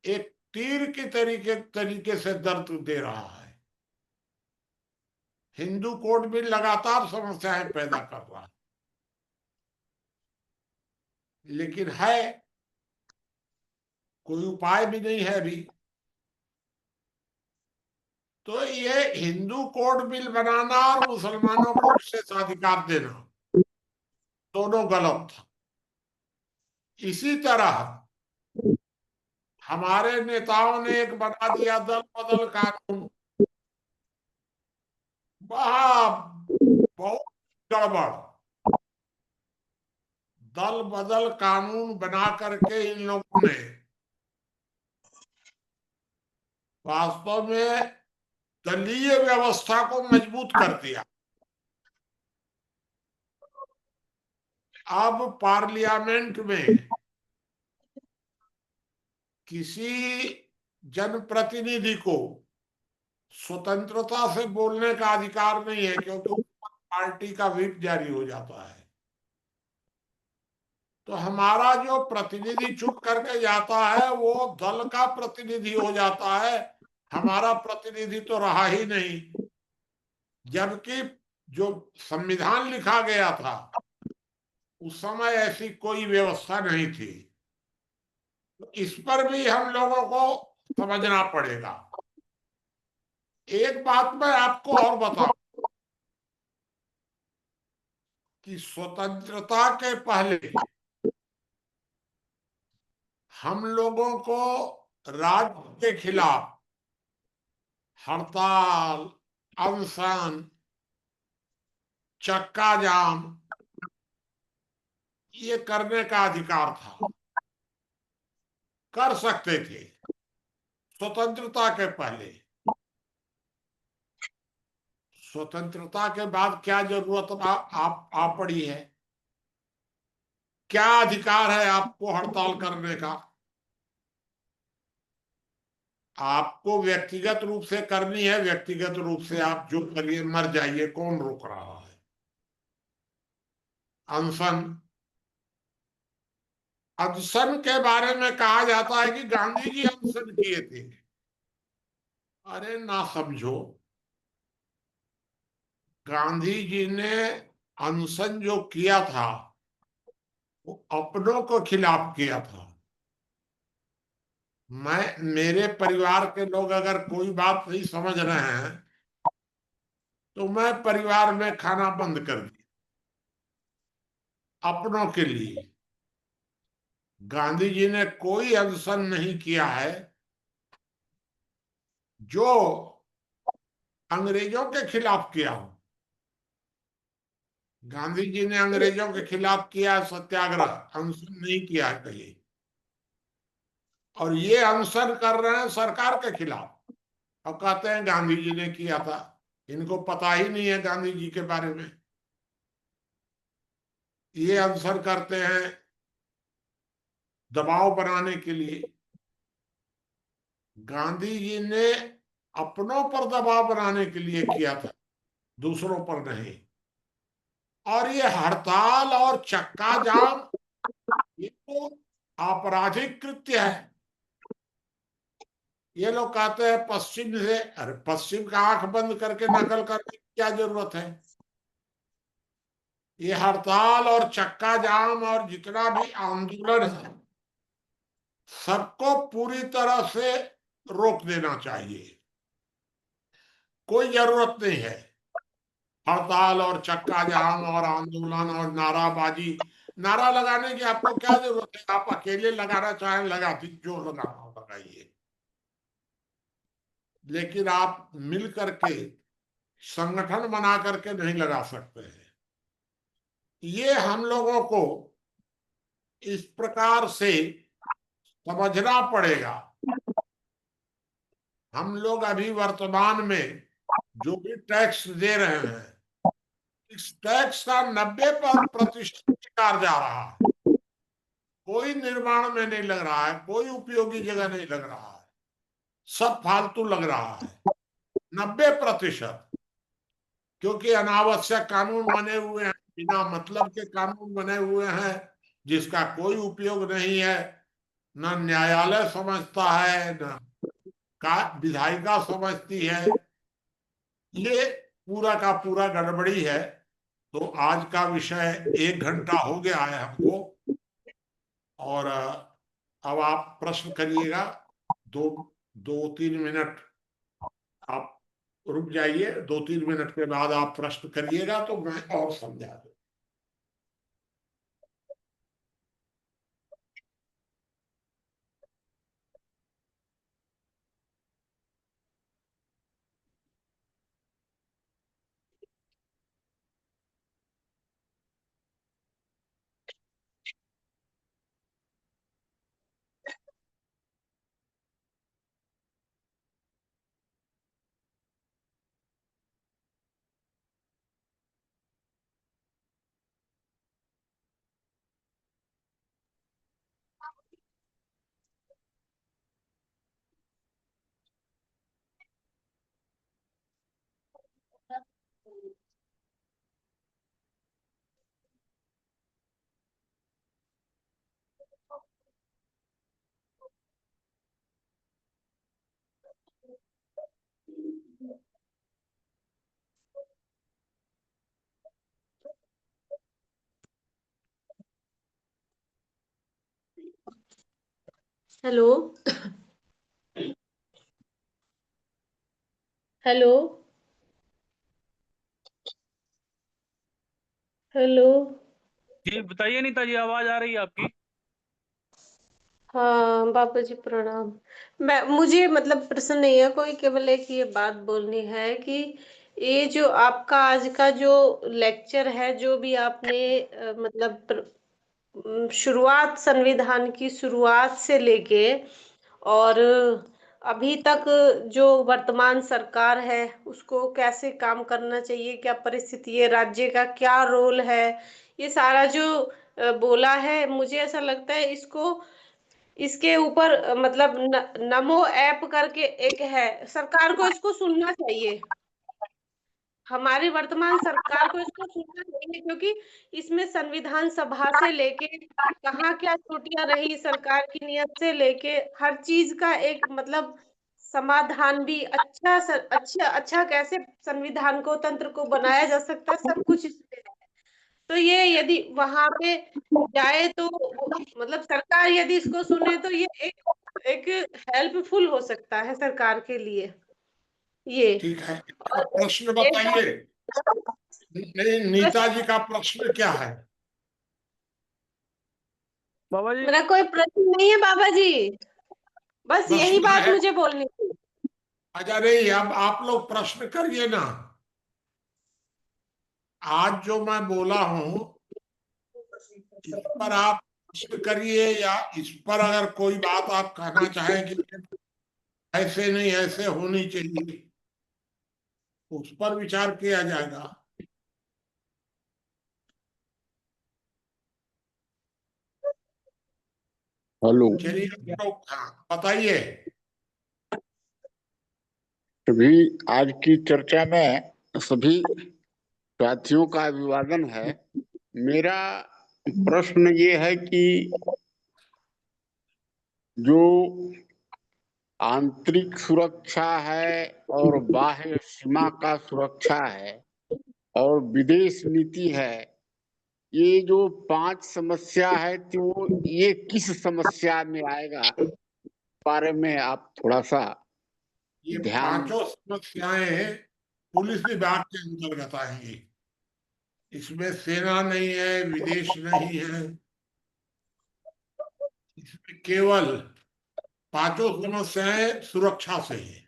S2: एक तीर की तरीके से दर्द दे रहा है। हिंदू कोड बिल लगातार समस्याएं पैदा कर रहा है, लेकिन है कोई उपाय भी नहीं है अभी। तो ये हिंदू कोड बिल बनाना और मुसलमानों को विशेषाधिकार देना दोनों गलत था। इसी तरह हमारे नेताओं ने एक बना दिया दल बदल कानून। बहुत गड़बड़। दल बदल कानून बना करके इन लोगों ने वास्तव में दलीय व्यवस्था को मजबूत कर दिया। अब पार्लियामेंट में किसी जनप्रतिनिधि को स्वतंत्रता से बोलने का अधिकार नहीं है, क्योंकि पार्टी का व्हिप जारी हो जाता है। तो हमारा जो प्रतिनिधि चुप करके जाता है वो दल का प्रतिनिधि हो जाता है, हमारा प्रतिनिधि तो रहा ही नहीं। जबकि जो संविधान लिखा गया था उस समय ऐसी कोई व्यवस्था नहीं थी। तो इस पर भी हम लोगों को समझना पड़ेगा। एक बात मैं आपको और बताऊं कि स्वतंत्रता के पहले हम लोगों को राज्य के खिलाफ हड़ताल, अनशन, चक्का जाम ये करने का अधिकार था, कर सकते थे स्वतंत्रता के पहले। स्वतंत्रता के बाद क्या जरूरत आ पड़ी है? क्या अधिकार है आपको हड़ताल करने का? आपको व्यक्तिगत रूप से करनी है, व्यक्तिगत रूप से आप जो करिए, मर जाइए, कौन रोक रहा है? अनशन, अनशन के बारे में कहा जाता है कि गांधी जी अनशन किए थे। अरे ना समझो, गांधी जी ने अनशन जो किया था वो अपनों को खिलाफ किया था। मेरे परिवार के लोग अगर कोई बात नहीं समझ रहे हैं तो मैं परिवार में खाना बंद कर दिया अपनों के लिए। गांधी जी ने कोई अनशन नहीं किया है जो अंग्रेजों के खिलाफ किया हो। गांधी जी ने अंग्रेजों के खिलाफ किया सत्याग्रह, अनशन नहीं किया है कहीं। और ये अनशन कर रहे हैं सरकार के खिलाफ और कहते हैं गांधी जी ने किया था। इनको पता ही नहीं है गांधी जी के बारे में। ये अनशन करते हैं दबाव बनाने के लिए। गांधी जी ने अपनों पर दबाव बनाने के लिए किया था, दूसरों पर नहीं। और ये हड़ताल और चक्का जाम, ये तो आपराधिक कृत्य है। ये लोग कहते हैं पश्चिम से, अरे पश्चिम का आंख बंद करके नकल करने की क्या जरूरत है। ये हड़ताल और चक्का जाम और जितना भी आंदोलन है, सबको पूरी तरह से रोक देना चाहिए। कोई जरूरत नहीं है हड़ताल और चक्का जाम और आंदोलन और नाराबाजी। नारा लगाने की आपको क्या जरूरत है? आप अकेले लगाना चाहें लगा दी, जो लगाना हो लगाइए, लेकिन आप मिल करके संगठन बना करके नहीं लगा सकते हैं। ये हम लोगों को इस प्रकार से समझना पड़ेगा। हम लोग अभी वर्तमान में जो भी टैक्स दे रहे हैं, इस टैक्स का 90% बेकार जा रहा है। कोई निर्माण में नहीं लग रहा है, कोई उपयोगी जगह नहीं लग रहा है, सब फालतू लग रहा है 90%। क्योंकि अनावश्यक कानून बने हुए हैं, बिना मतलब के कानून बने हुए हैं, जिसका कोई उपयोग नहीं है। न न्यायालय समझता है, न का विधायिका समझती है। ये पूरा का पूरा गड़बड़ी है। तो आज का विषय 1 घंटा हो गया है हमको, और अब आप प्रश्न करिएगा। दो 2-3 मिनट आप रुक जाइए, 2-3 मिनट के बाद आप प्रश्न करिएगा तो मैं और समझा दूँ।
S3: हेलो। हेलो। हेलो।
S4: जी बताइए नीता जी, आवाज आ रही है आपकी।
S3: हाँ बाबा जी प्रणाम। मुझे मतलब प्रश्न नहीं है कोई, केवल एक ये बात बोलनी है कि ये जो आपका आज का जो लेक्चर है, जो भी आपने मतलब शुरुआत, संविधान की शुरुआत से लेके और अभी तक जो वर्तमान सरकार है उसको कैसे काम करना चाहिए, क्या परिस्थिति है, राज्य का क्या रोल है, ये सारा जो बोला है, मुझे ऐसा लगता है इसको, इसके ऊपर मतलब नमो ऐप करके एक है, सरकार को इसको सुनना चाहिए। हमारी वर्तमान सरकार को इसको सुनना चाहिए, क्योंकि इसमें संविधान सभा से लेके कहाँ क्या त्रुटियां रही, सरकार की नियत से लेके हर चीज का एक मतलब समाधान भी अच्छा अच्छा अच्छा कैसे संविधान को, तंत्र को बनाया जा सकता है, सब कुछ इसमें है। तो ये यदि वहां पे जाए तो मतलब सरकार यदि इसको सुने तो ये एक एक हेल्पफुल हो सकता है सरकार के लिए ये।
S2: ठीक है,
S3: और
S2: आप प्रश्न
S3: एक
S2: बताइए। नहीं, नीता
S3: प्रश्न,
S2: जी का प्रश्न क्या है?
S4: बाबा जी।
S3: मेरा कोई प्रश्न नहीं है बाबा जी, बस यही
S2: प्रश्न
S3: बात
S2: है?
S3: मुझे बोलनी थी।
S2: अच्छा नहीं, अब आप लोग प्रश्न करिए ना। आज जो मैं बोला हूं, इस पर आप प्रश्न करिए, या इस पर अगर कोई बात आप कहना चाहें कि ऐसे नहीं ऐसे होनी चाहिए, उस पर विचार किया जाएगा।
S5: हेलो।
S2: चलिए आप लोग, हाँ, बताइए।
S5: सभी आज की चर्चा में सभी साथियों का अभिवादन है। मेरा प्रश्न ये है कि जो आंतरिक सुरक्षा है और बाह्य सीमा का सुरक्षा है और विदेश नीति है, ये जो 5 समस्या है तो ये किस समस्या में आएगा, बारे में आप थोड़ा सा
S2: ये
S5: ध्यान।
S2: पांचों समस्याएं पुलिस विभाग के अंतर्गत आएंगी। इसमें सेना नहीं है, विदेश नहीं है, इसमें केवल पांचों समस्याएं सुरक्षा से है।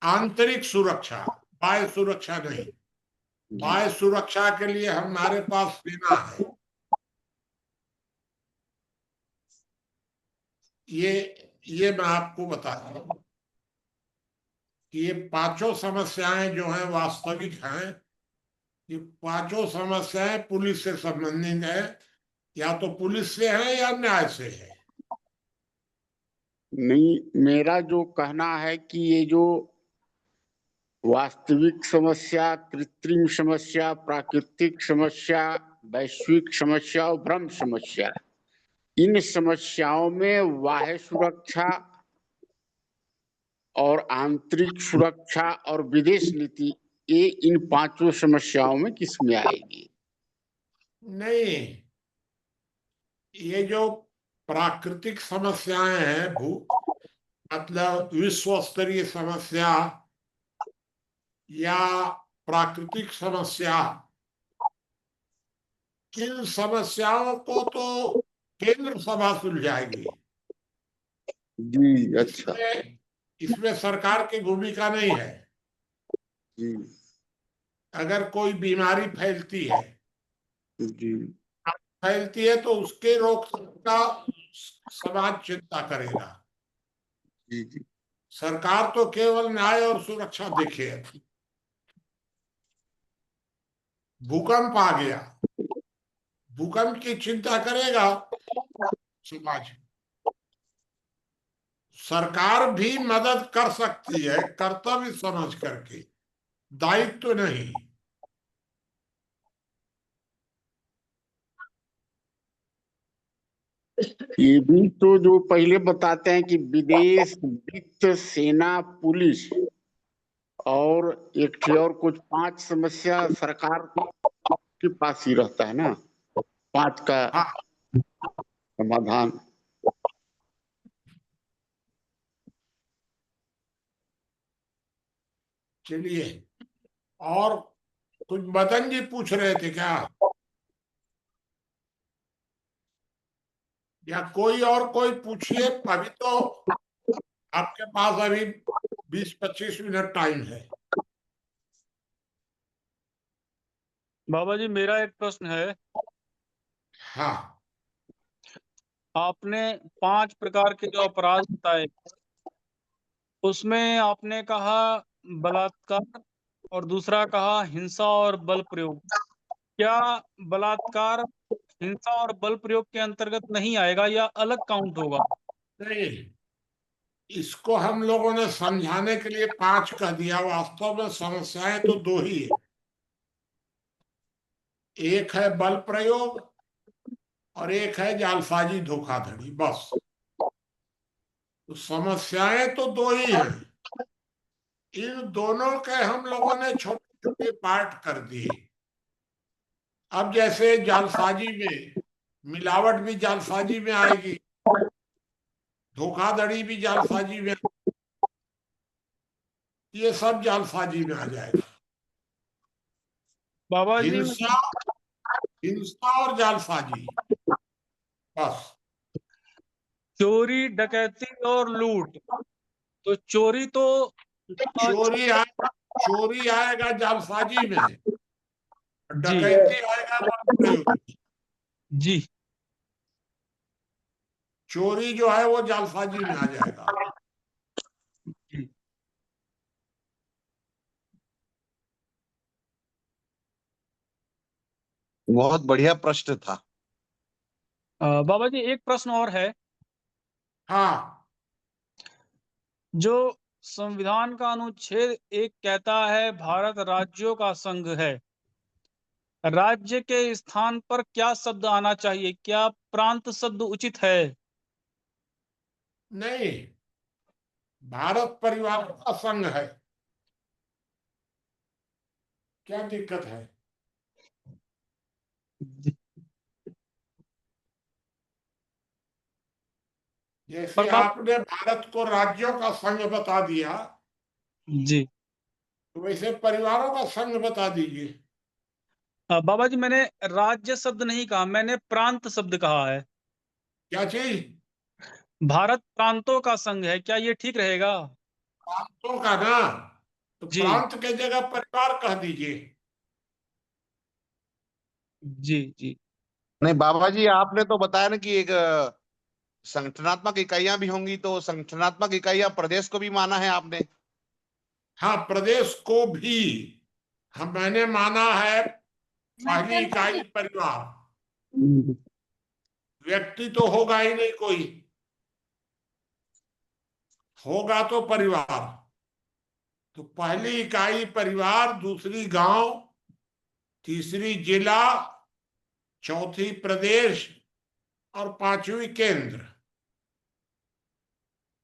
S2: आंतरिक सुरक्षा, बाह्य सुरक्षा नहीं। बाह्य सुरक्षा के लिए हमारे पास सेना है। ये मैं आपको बता रहा हूं कि ये पांचों समस्याएं जो हैं वास्तविक हैं। ये पांचों समस्याएं पुलिस से संबंधित है, या तो पुलिस से है या न्याय से है।
S5: नहीं, मेरा जो कहना है कि ये जो वास्तविक समस्या, कृत्रिम समस्या, प्राकृतिक समस्या, वैश्विक समस्या और ब्रह्म समस्या, इन समस्याओं में बाह्य सुरक्षा और आंतरिक सुरक्षा और विदेश नीति, ये इन पांचों समस्याओं में किसमें आएगी?
S2: नहीं, ये जो प्राकृतिक समस्याएं हैं, मतलब विश्व स्तरीय समस्या या प्राकृतिक समस्या, इन समस्याओं को तो केंद्र सभा सुलझाएगी।
S5: जी, अच्छा
S2: इसमें सरकार की भूमिका नहीं है।
S5: जी
S2: अगर कोई बीमारी
S5: जी
S2: फैलती है तो उसके रोकथाम का समाज चिंता करेगा।
S5: जी जी
S2: सरकार तो केवल न्याय और सुरक्षा देखेगी। भूकंप आ गया, भूकंप की चिंता करेगा समाज। सरकार भी मदद कर सकती है कर्तव्य समझ करके, दायित्व तो नहीं।
S5: ये भी तो जो पहले बताते हैं कि विदेश, वित्त, सेना, पुलिस और एक थी और कुछ 5 समस्या सरकार के पास ही रहता है ना, 5 का
S2: हाँ,
S5: समाधान।
S2: चलिए, और कुछ मदन जी पूछ रहे थे क्या, या कोई और कोई पूछिए। अभी तो आपके पास अभी 20-25 मिनट टाइम है।
S4: बाबा जी, मेरा एक प्रश्न है।
S2: हाँ,
S4: आपने 5 प्रकार के जो अपराध बताए, उसमें आपने कहा बलात्कार और दूसरा कहा हिंसा और बल प्रयोग। क्या बलात्कार हिंसा और बल प्रयोग के अंतर्गत नहीं आएगा या अलग काउंट होगा?
S2: नहीं, इसको हम लोगों ने समझाने के लिए 5 कह दिया। वास्तव में समस्याएं तो 2 ही है। एक है बल प्रयोग और एक है जालसाजी, धोखाधड़ी, बस। तो समस्याएं तो 2 ही हैं। इन दोनों के हम लोगों ने छोटे छोटे पार्ट कर दिए। अब जैसे जालसाजी में, मिलावट भी जालसाजी में आएगी, धोखाधड़ी भी जालसाजी में, ये सब जालसाजी में आ जाएगा।
S4: बाबा जी,
S2: हिंसा, हिंसा और जालसाजी, बस।
S4: चोरी, डकैती और लूट, तो चोरी तो
S2: चोरी आएगा जालसाजी में,
S4: जी
S2: डकैती आएगा बल प्रयोग में।
S4: जी
S2: चोरी जो है वो जालसाजी में आ जाएगा।
S4: जी।
S6: बहुत बढ़िया प्रश्न था।
S4: बाबा जी, एक प्रश्न और है।
S2: हाँ,
S4: जो संविधान का अनुच्छेद 1 कहता है भारत राज्यों का संघ है। राज्य के स्थान पर क्या शब्द आना चाहिए? क्या प्रांत शब्द उचित है?
S2: नहीं, भारत परिवार का संघ है, क्या दिक्कत है? जैसे
S4: पर बाबा
S2: आपने भारत को राज्यों का संघ बता दिया,
S4: जी
S2: तो वैसे परिवारों का संघ बता दीजिए।
S4: बाबा जी, मैंने राज्य शब्द नहीं कहा, मैंने प्रांत शब्द कहा है।
S2: क्या चीज?
S4: भारत प्रांतों का संघ है, क्या ये ठीक रहेगा?
S2: प्रांतों का ना, तो
S4: जी
S2: प्रांत के जगह परिवार कह दीजिए।
S4: जी जी।
S6: नहीं बाबा जी, आपने तो बताया ना कि एक संगठनात्मक इकाइयां भी होंगी, तो संगठनात्मक इकाइयां प्रदेश को भी माना है आपने।
S2: हाँ, प्रदेश को भी मैंने माना है। पहली इकाई परिवार, व्यक्ति तो होगा ही नहीं कोई, होगा तो परिवार। तो पहली इकाई परिवार, दूसरी गांव, तीसरी जिला, चौथी प्रदेश और पांचवी केंद्र।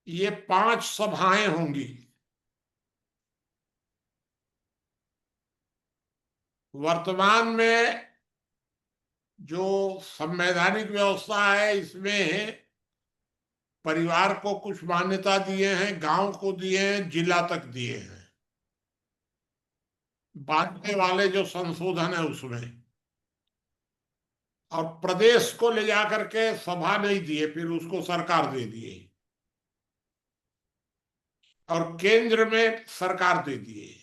S2: ये 5 सभाएं होंगी। वर्तमान में जो संवैधानिक व्यवस्था है, इसमें परिवार को कुछ मान्यता दिए हैं, गांव को दिए हैं, जिला तक दिए हैं। बांटने वाले जो संशोधन है उसमें, और प्रदेश को ले जाकर के सभा नहीं दिए, फिर उसको सरकार दे दिए, और केंद्र में सरकार दे दिए।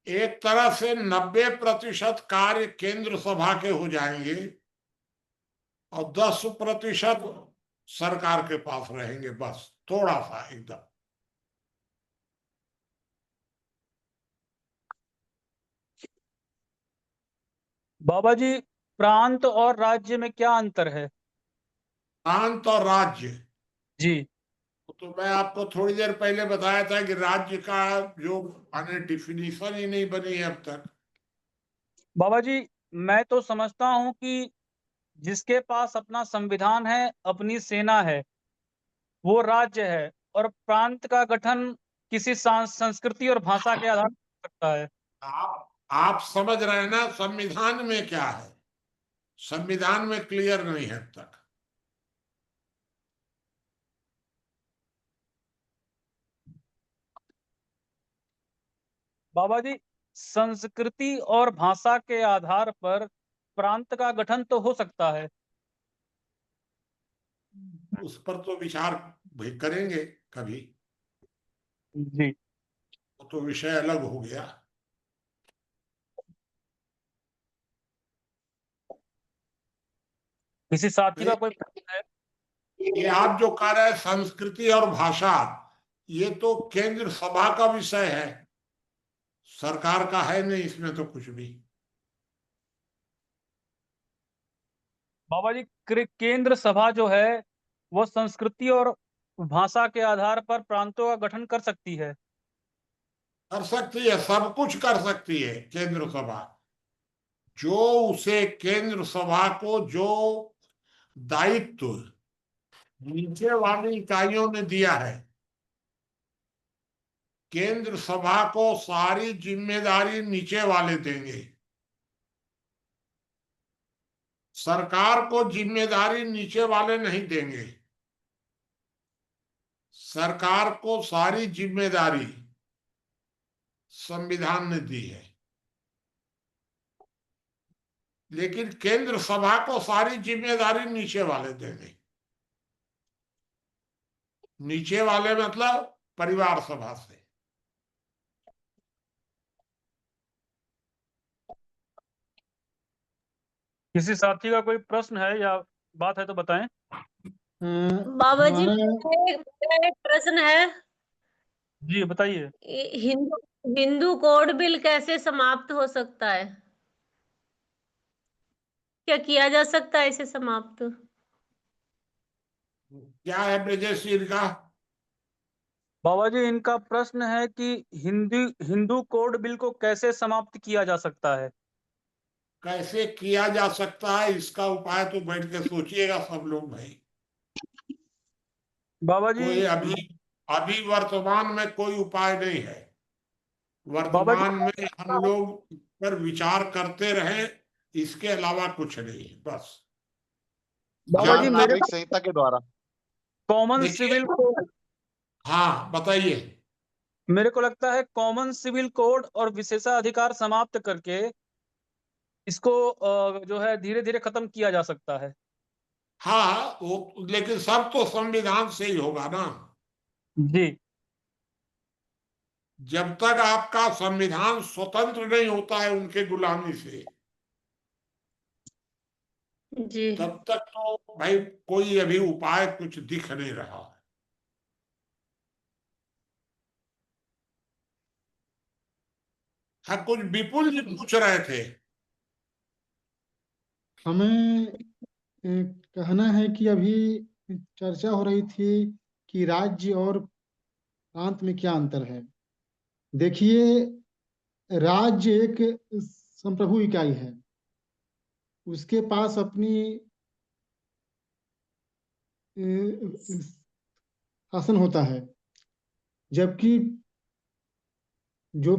S2: एक तरह से 90% कार्य केंद्र सभा के हो जाएंगे और 10% सरकार के पास रहेंगे, बस थोड़ा सा एकदम।
S4: बाबा जी, प्रांत और राज्य में क्या अंतर है?
S2: प्रांत और राज्य,
S4: जी
S2: तो मैं आपको थोड़ी देर पहले बताया था कि राज्य का जो माने डिफिनीशन ही नहीं बनी है अब तक।
S4: बाबा जी, मैं तो समझता हूँ कि जिसके पास अपना संविधान है, अपनी सेना है, वो राज्य है, और प्रांत का गठन किसी संस्कृति और भाषा के आधार पर हो सकता है।
S2: आप समझ रहे हैं ना संविधान में क्या है? संविधान में क्लियर नहीं है अब तक।
S4: बाबा जी, संस्कृति और भाषा के आधार पर प्रांत का गठन तो हो सकता है।
S2: उस पर तो विचार भी करेंगे कभी,
S4: जी
S2: वो तो विषय अलग हो गया।
S4: किसी साथी का
S2: नहीं,
S4: कोई प्रश्न है?
S2: ये आप जो कह रहे हैं संस्कृति और भाषा, ये तो केंद्र सभा का विषय है, सरकार का है नहीं इसमें तो कुछ भी।
S4: बाबा जी, केंद्र सभा जो है वो संस्कृति और भाषा के आधार पर प्रांतों का गठन कर सकती है।
S2: कर सकती है, सब कुछ कर सकती है केंद्र सभा। जो उसे केंद्र सभा को जो दायित्व नीचे वाली इकाइयों ने दिया है, केंद्र सभा को सारी जिम्मेदारी नीचे वाले देंगे। सरकार को जिम्मेदारी नीचे वाले नहीं देंगे, सरकार को सारी जिम्मेदारी संविधान ने दी है, लेकिन केंद्र सभा को सारी जिम्मेदारी नीचे वाले देंगे। नीचे वाले मतलब परिवार सभा से।
S4: किसी साथी का कोई प्रश्न है या बात है तो बताएं।
S3: बाबा जी, मेरा एक प्रश्न है।
S4: जी बताइए।
S3: हिंदू हिंदू कोड बिल कैसे समाप्त हो सकता है? क्या किया जा सकता है इसे समाप्त?
S2: क्या है ब्रजेश जी इनका?
S4: बाबा जी, इनका प्रश्न है कि हिंदू कोड बिल को कैसे समाप्त किया जा सकता है।
S2: कैसे किया जा सकता है, इसका उपाय तो बैठ के सोचिएगा सब लोग भाई।
S4: बाबा जी
S2: कोई अभी अभी वर्तमान में कोई उपाय नहीं है।
S4: बाबा जी
S2: वर्तमान में हम लोग पर विचार करते रहे, इसके अलावा कुछ नहीं, बस।
S4: बाबा जी
S6: ज्ञान
S2: जनता,
S4: मेरे
S6: नागरिक संहिता के द्वारा।
S4: कॉमन
S2: देखिए,
S4: सिविल कोड,
S2: हाँ बताइए।
S4: मेरे को लगता है कॉमन सिविल कोड और विशेषाधिकार समाप्त करके इसको जो है धीरे धीरे खत्म किया जा सकता है।
S2: हाँ वो, लेकिन सब तो संविधान से ही होगा ना।
S4: जी
S2: जब तक आपका संविधान स्वतंत्र नहीं होता है उनके गुलामी से,
S3: जी
S2: तब तक तो भाई कोई अभी उपाय कुछ दिख नहीं रहा है। हाँ, कुछ विपुल जी पूछ रहे थे।
S7: हमें कहना है कि अभी चर्चा हो रही थी कि राज्य और प्रांत में क्या अंतर है। देखिए, राज्य एक संप्रभु इकाई है, उसके पास अपनी शासन होता है, जबकि जो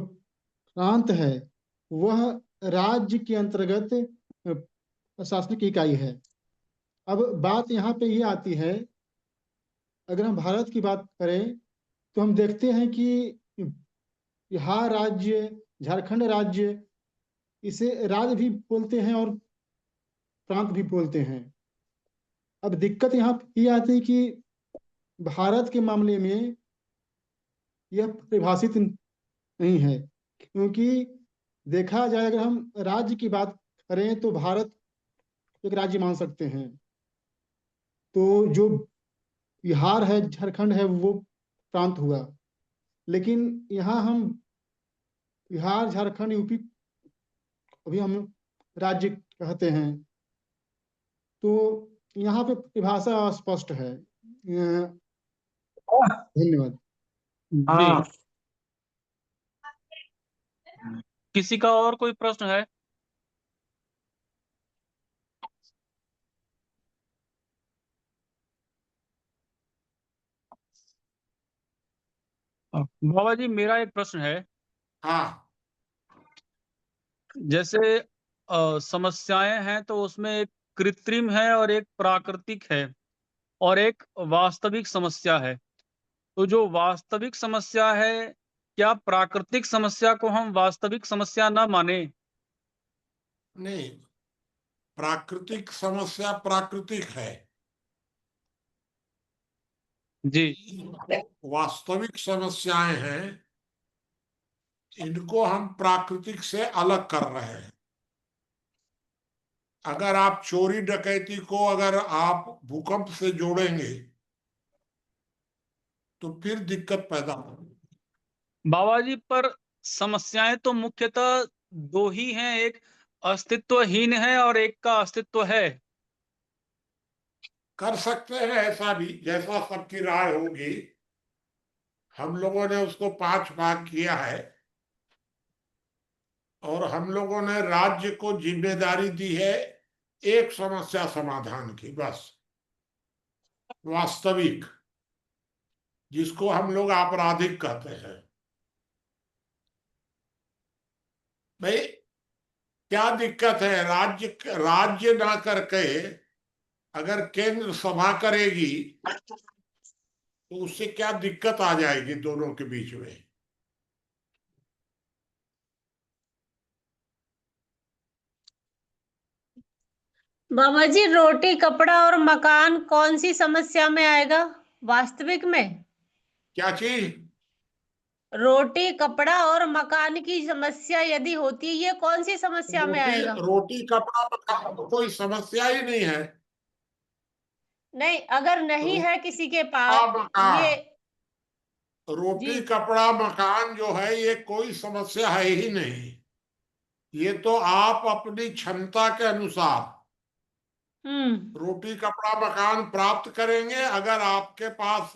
S7: प्रांत है वह राज्य के अंतर्गत प्रशासनिक इकाई है। अब बात यहाँ पे ये आती है, अगर हम भारत की बात करें तो हम देखते हैं कि बिहार राज्य, झारखंड राज्य, इसे राज्य भी बोलते हैं और प्रांत भी बोलते हैं। अब दिक्कत यहाँ ये आती है कि भारत के मामले में यह परिभाषित नहीं है, क्योंकि देखा जाए, अगर हम राज्य की बात करें तो भारत एक राज्य मान सकते हैं। तो जो बिहार है, झारखंड है, वो प्रांत हुआ। लेकिन यहाँ हम बिहार, झारखंड, यूपी अभी हम राज्य कहते हैं। तो यहाँ पे परिभाषा स्पष्ट है। धन्यवाद।
S1: हाँ,
S4: जी किसी का और कोई प्रश्न है? बाबा जी मेरा एक प्रश्न है।
S2: हाँ,
S4: जैसे समस्याएं हैं तो उसमें एक कृत्रिम है और एक प्राकृतिक है और एक वास्तविक समस्या है। तो जो वास्तविक समस्या है, क्या प्राकृतिक समस्या को हम वास्तविक समस्या ना माने?
S2: नहीं, प्राकृतिक समस्या प्राकृतिक है।
S4: जी
S2: वास्तविक समस्याएं हैं, इनको हम प्राकृतिक से अलग कर रहे हैं। अगर आप चोरी डकैती को अगर आप भूकंप से जोड़ेंगे तो फिर दिक्कत पैदा होगी।
S4: बाबा जी, पर समस्याएं तो मुख्यतः दो ही हैं, एक अस्तित्वहीन है और एक का अस्तित्व है।
S2: कर सकते हैं ऐसा भी, जैसा सबकी राय होगी। हम लोगों ने उसको 5 भाग किया है और हम लोगों ने राज्य को जिम्मेदारी दी है एक समस्या समाधान की, बस। वास्तविक, जिसको हम लोग आपराधिक कहते हैं। भाई, क्या दिक्कत है? राज्य राज्य ना करके अगर केंद्र सभा करेगी तो उससे क्या दिक्कत आ जाएगी दोनों के बीच में?
S3: बाबा जी, रोटी कपड़ा और मकान कौन सी समस्या में आएगा? वास्तविक में?
S2: क्या चीज?
S3: रोटी कपड़ा और मकान की समस्या यदि होती है, ये कौन सी समस्या में
S2: रोटी
S3: आएगा?
S2: रोटी कपड़ा मकान तो कोई समस्या ही नहीं है।
S3: नहीं, अगर नहीं है
S2: रोटी
S3: किसी के
S2: कपड़ा
S3: पास ये।
S2: मकान,
S3: जी
S2: रोटी कपड़ा मकान जो है ये कोई समस्या है ही नहीं। ये तो आप अपनी क्षमता के अनुसार रोटी कपड़ा मकान प्राप्त करेंगे। अगर आपके पास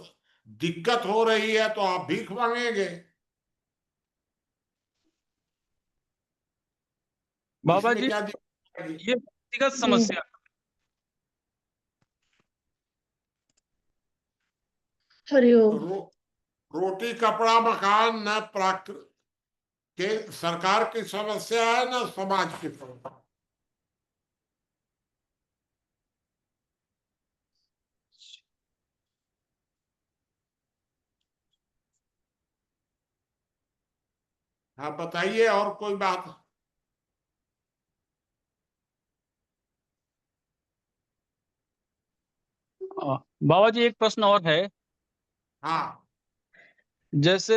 S2: दिक्कत हो रही है तो आप भीख मांगेंगे।
S4: बाबा
S2: इसमें
S4: जी,
S2: क्या दिक्कत है?
S4: ये व्यक्तिगत समस्या।
S3: हरिओम।
S2: रो, रोटी कपड़ा मकान न प्राकृत के सरकार की समस्या है न समाज की समस्या। हाँ बताइए और कोई बात।
S4: बाबा जी, एक प्रश्न और है।
S2: हाँ
S4: जैसे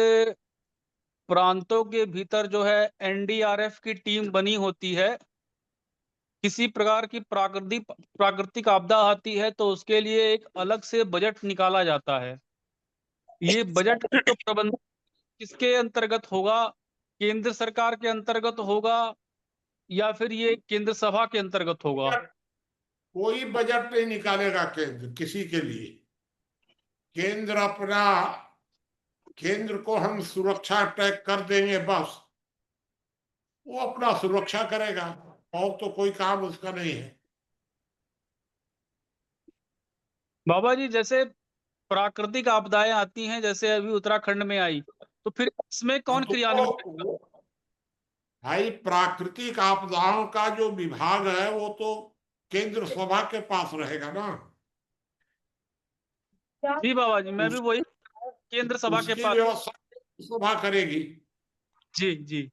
S4: प्रांतों के भीतर जो है एनडीआरएफ की टीम बनी होती है, किसी प्रकार की प्राकृतिक आपदा आती है तो उसके लिए एक अलग से बजट निकाला जाता है। ये बजट का जो प्रबंधन किसके अंतर्गत होगा? केंद्र सरकार के अंतर्गत होगा या फिर ये केंद्र सभा के अंतर्गत होगा?
S2: कोई बजट नहीं निकालेगा केंद्र किसी के लिए। केंद्र अपना केंद्र को हम सुरक्षा टैग कर देंगे बस। वो अपना सुरक्षा करेगा और तो कोई काम उसका नहीं है।
S4: बाबा जी, जैसे प्राकृतिक आपदाएं आती हैं, जैसे अभी उत्तराखंड में आई, तो फिर इसमें
S2: हाँ,
S4: कौन
S2: तो
S4: क्रियान्वित करेगा?
S2: भाई प्राकृतिक आपदाओं का जो विभाग है वो तो केंद्र सभा के पास रहेगा ना।
S4: जी बाबा जी, मैं भी
S2: उस,
S4: वही केंद्र सभा के
S2: उसकी
S4: पास।
S2: व्यवस्था सभा करेगी।
S4: जी जी।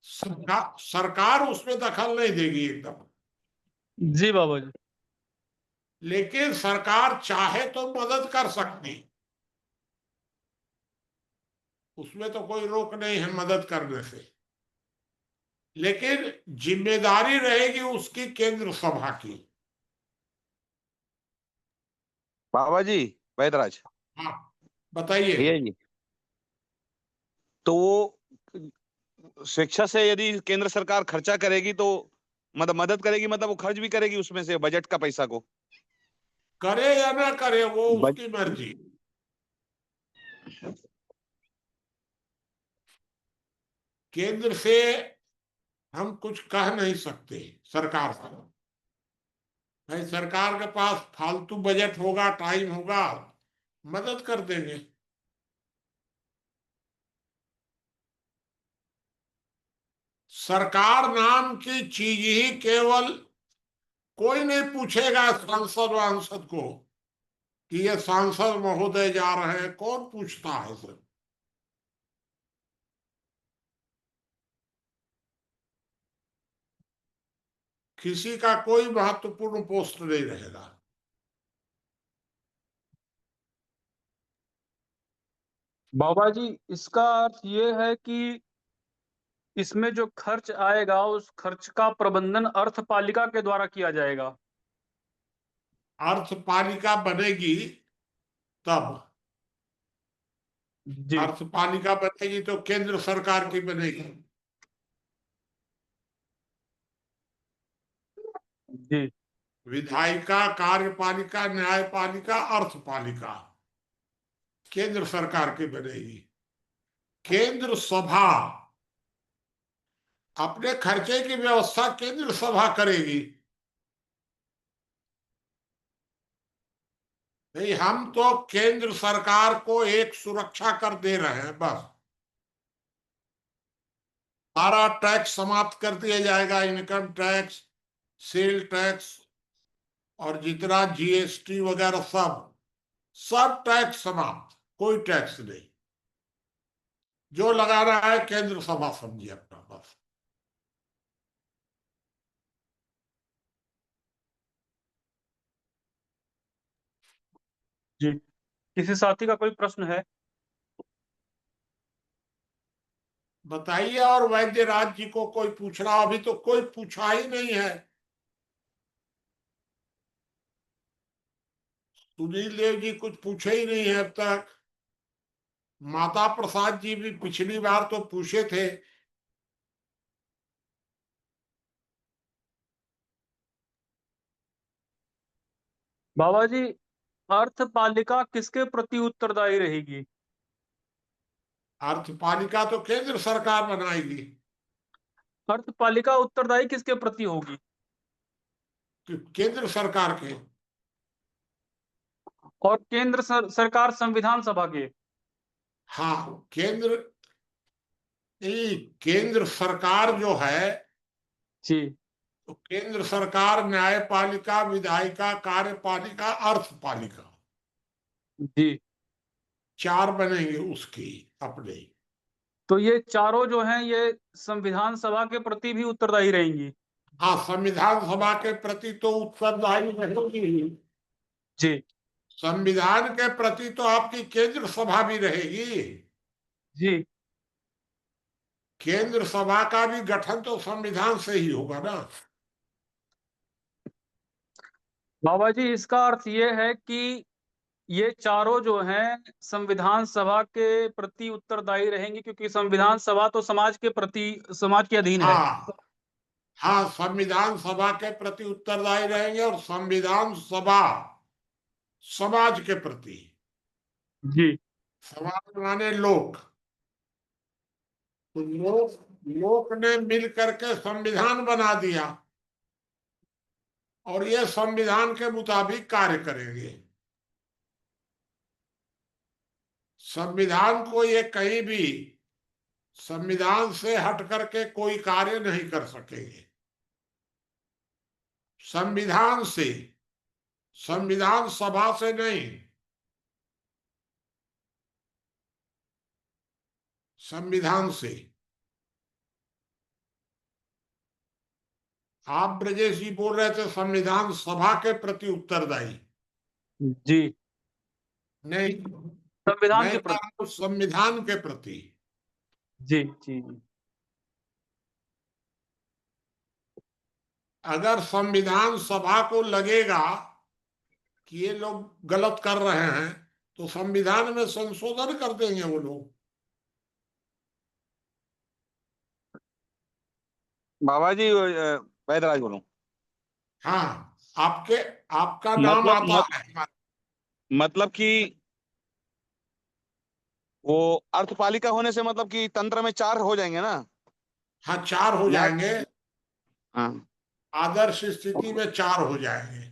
S2: सरकार उसमें दखल नहीं देगी एकदम।
S4: जी बाबा जी।
S2: लेकिन सरकार चाहे तो मदद कर सकती। उसमें तो कोई रोक नहीं है मदद करने से। लेकिन जिम्मेदारी रहेगी उसकी केंद्र सभा की।
S6: बाबा जी, वैदराज
S2: हाँ बताइए।
S6: भैया जी, तो वो शिक्षा से यदि केंद्र सरकार खर्चा करेगी तो मदद करेगी, मतलब वो खर्च भी करेगी उसमें से बजट का पैसा को।
S2: करे या ना करे वो
S6: बज...
S2: उसकी मर्जी। केंद्र से हम कुछ कह नहीं सकते सरकार से। भाई सरकार के पास फालतू बजट होगा टाइम होगा मदद कर देंगे। सरकार नाम की चीज ही केवल कोई नहीं पूछेगा सांसद वांसद को कि ये सांसद महोदय जा रहे हैं। कौन पूछता है सर? किसी का कोई महत्वपूर्ण पोस्ट नहीं रहेगा।
S4: बाबा जी, इसका अर्थ ये है कि इसमें जो खर्च आएगा उस खर्च का प्रबंधन अर्थपालिका के द्वारा किया जाएगा।
S2: अर्थपालिका बनेगी तब।
S4: जी
S2: अर्थपालिका बनेगी तो केंद्र सरकार की बनेगी।
S4: जी
S2: विधायिका कार्यपालिका न्यायपालिका अर्थपालिका केंद्र सरकार की बनेगी। केंद्र सभा अपने खर्चे की व्यवस्था केंद्र सभा करेगी। नहीं, हम तो केंद्र सरकार को एक सुरक्षा कर दे रहे हैं बस। सारा टैक्स समाप्त कर दिया जाएगा। इनकम टैक्स, सेल टैक्स और जितना जीएसटी वगैरह सब सब टैक्स समाप्त। कोई टैक्स नहीं। जो लगाना है केंद्र सभा समझिए अपना बस।
S4: जी। किसी साथी का कोई प्रश्न है?
S2: बताइए। और वैद्य राज जी को कोई पूछ रहा? अभी तो कोई पूछा ही नहीं है। सुनील देव जी कुछ पूछे ही नहीं है अब तक। माता प्रसाद जी भी पिछली बार तो पूछे थे।
S4: बाबा जी, अर्थपालिका किसके प्रति उत्तरदायी रहेगी?
S2: अर्थपालिका तो केंद्र सरकार बनाएगी।
S4: अर्थपालिका उत्तरदायी किसके प्रति होगी?
S2: केंद्र सरकार के।
S4: और सरकार संविधान सभा के।
S2: हाँ, केंद्र सरकार जो है,
S4: जी
S2: तो केंद्र सरकार न्यायपालिका, विधायिका, कार्यपालिका, अर्थपालिका,
S4: जी।
S2: 4 बनेंगे उसकी अपने।
S4: तो ये चारों जो हैं ये संविधान सभा के प्रति भी उत्तरदायी रहेंगी।
S2: हाँ, संविधान सभा के प्रति तो उत्तरदायी रहेगी ही।
S4: जी
S2: संविधान के प्रति तो आपकी केंद्र सभा भी रहेगी।
S4: जी।
S2: केंद्र सभा का भी गठन तो संविधान से ही होगा ना।
S4: बाबा जी, इसका अर्थ ये है कि ये चारों जो हैं संविधान सभा के प्रति उत्तरदायी रहेंगे, क्योंकि संविधान सभा तो समाज के अधीन है।
S2: हाँ हाँ, संविधान सभा के प्रति उत्तरदायी रहेंगे और संविधान सभा समाज के प्रति।
S4: जी
S2: समाज माने लोग। तो लोग ने मिल करके संविधान बना दिया और ये संविधान के मुताबिक कार्य करेंगे। संविधान को ये कहीं भी संविधान से हट करके कोई कार्य नहीं कर सकेंगे। संविधान से, संविधान सभा से नहीं, संविधान से। आप ब्रजेश जी बोल रहे थे संविधान सभा के प्रति उत्तरदायी।
S4: जी।
S2: नहीं,
S4: संविधान
S2: मैं
S4: के
S2: कह रहा
S4: प्रति।
S2: हूं संविधान के प्रति।
S4: जी जी जी।
S2: अगर संविधान सभा को लगेगा कि ये लोग गलत कर रहे हैं तो संविधान में संशोधन कर देंगे वो लोग।
S6: बाबा जी वैदराज बोलूं।
S2: हाँ, आपका नाम
S6: मतलब
S2: आता है।
S6: मतलब कि वो अर्थपालिका होने से मतलब कि तंत्र में 4 हो जाएंगे ना।
S2: हाँ, 4 हो
S6: या
S2: जाएंगे।
S6: हाँ,
S2: आदर्श स्थिति में 4 हो जाएंगे।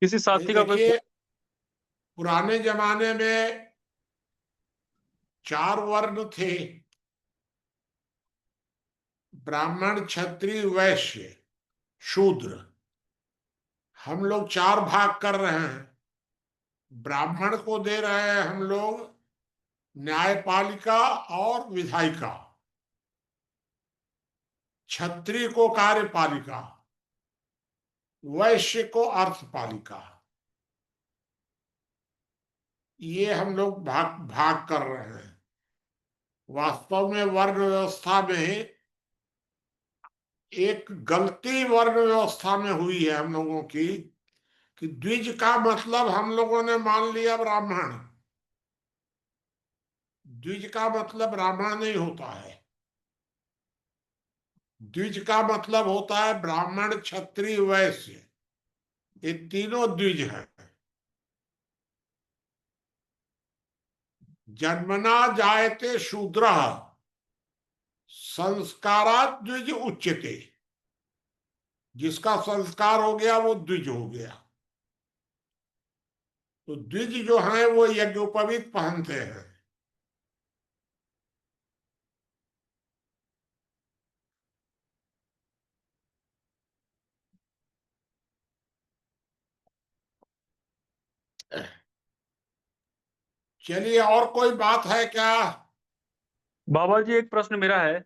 S4: किसी
S2: भाई
S4: साथी का कोई।
S2: देखिए, पुराने जमाने में 4 वर्ण थे, ब्राह्मण, क्षत्रिय, वैश्य, शूद्र। हम लोग 4 भाग कर रहे हैं। ब्राह्मण को दे रहे हैं हम लोग न्यायपालिका और विधायिका, क्षत्रिय को कार्यपालिका, वैश्य को अर्थपालिका। ये हम लोग भाग भाग कर रहे हैं। वास्तव में वर्ण व्यवस्था में एक गलती वर्ण व्यवस्था में हुई है हम लोगों की कि द्विज का मतलब हम लोगों ने मान लिया ब्राह्मण। द्विज का मतलब ब्राह्मण नहीं होता है। द्विज का मतलब होता है ब्राह्मण, क्षत्रिय, वैश्य। ये तीनों द्विज हैं। जन्मना जायते शूद्रः संस्कारात् द्विज उच्यते। जिसका संस्कार हो गया वो द्विज हो गया। तो द्विज जो है वो यज्ञोपवीत पहनते हैं। चलिए, और कोई बात है क्या?
S4: बाबा जी, एक प्रश्न मेरा है।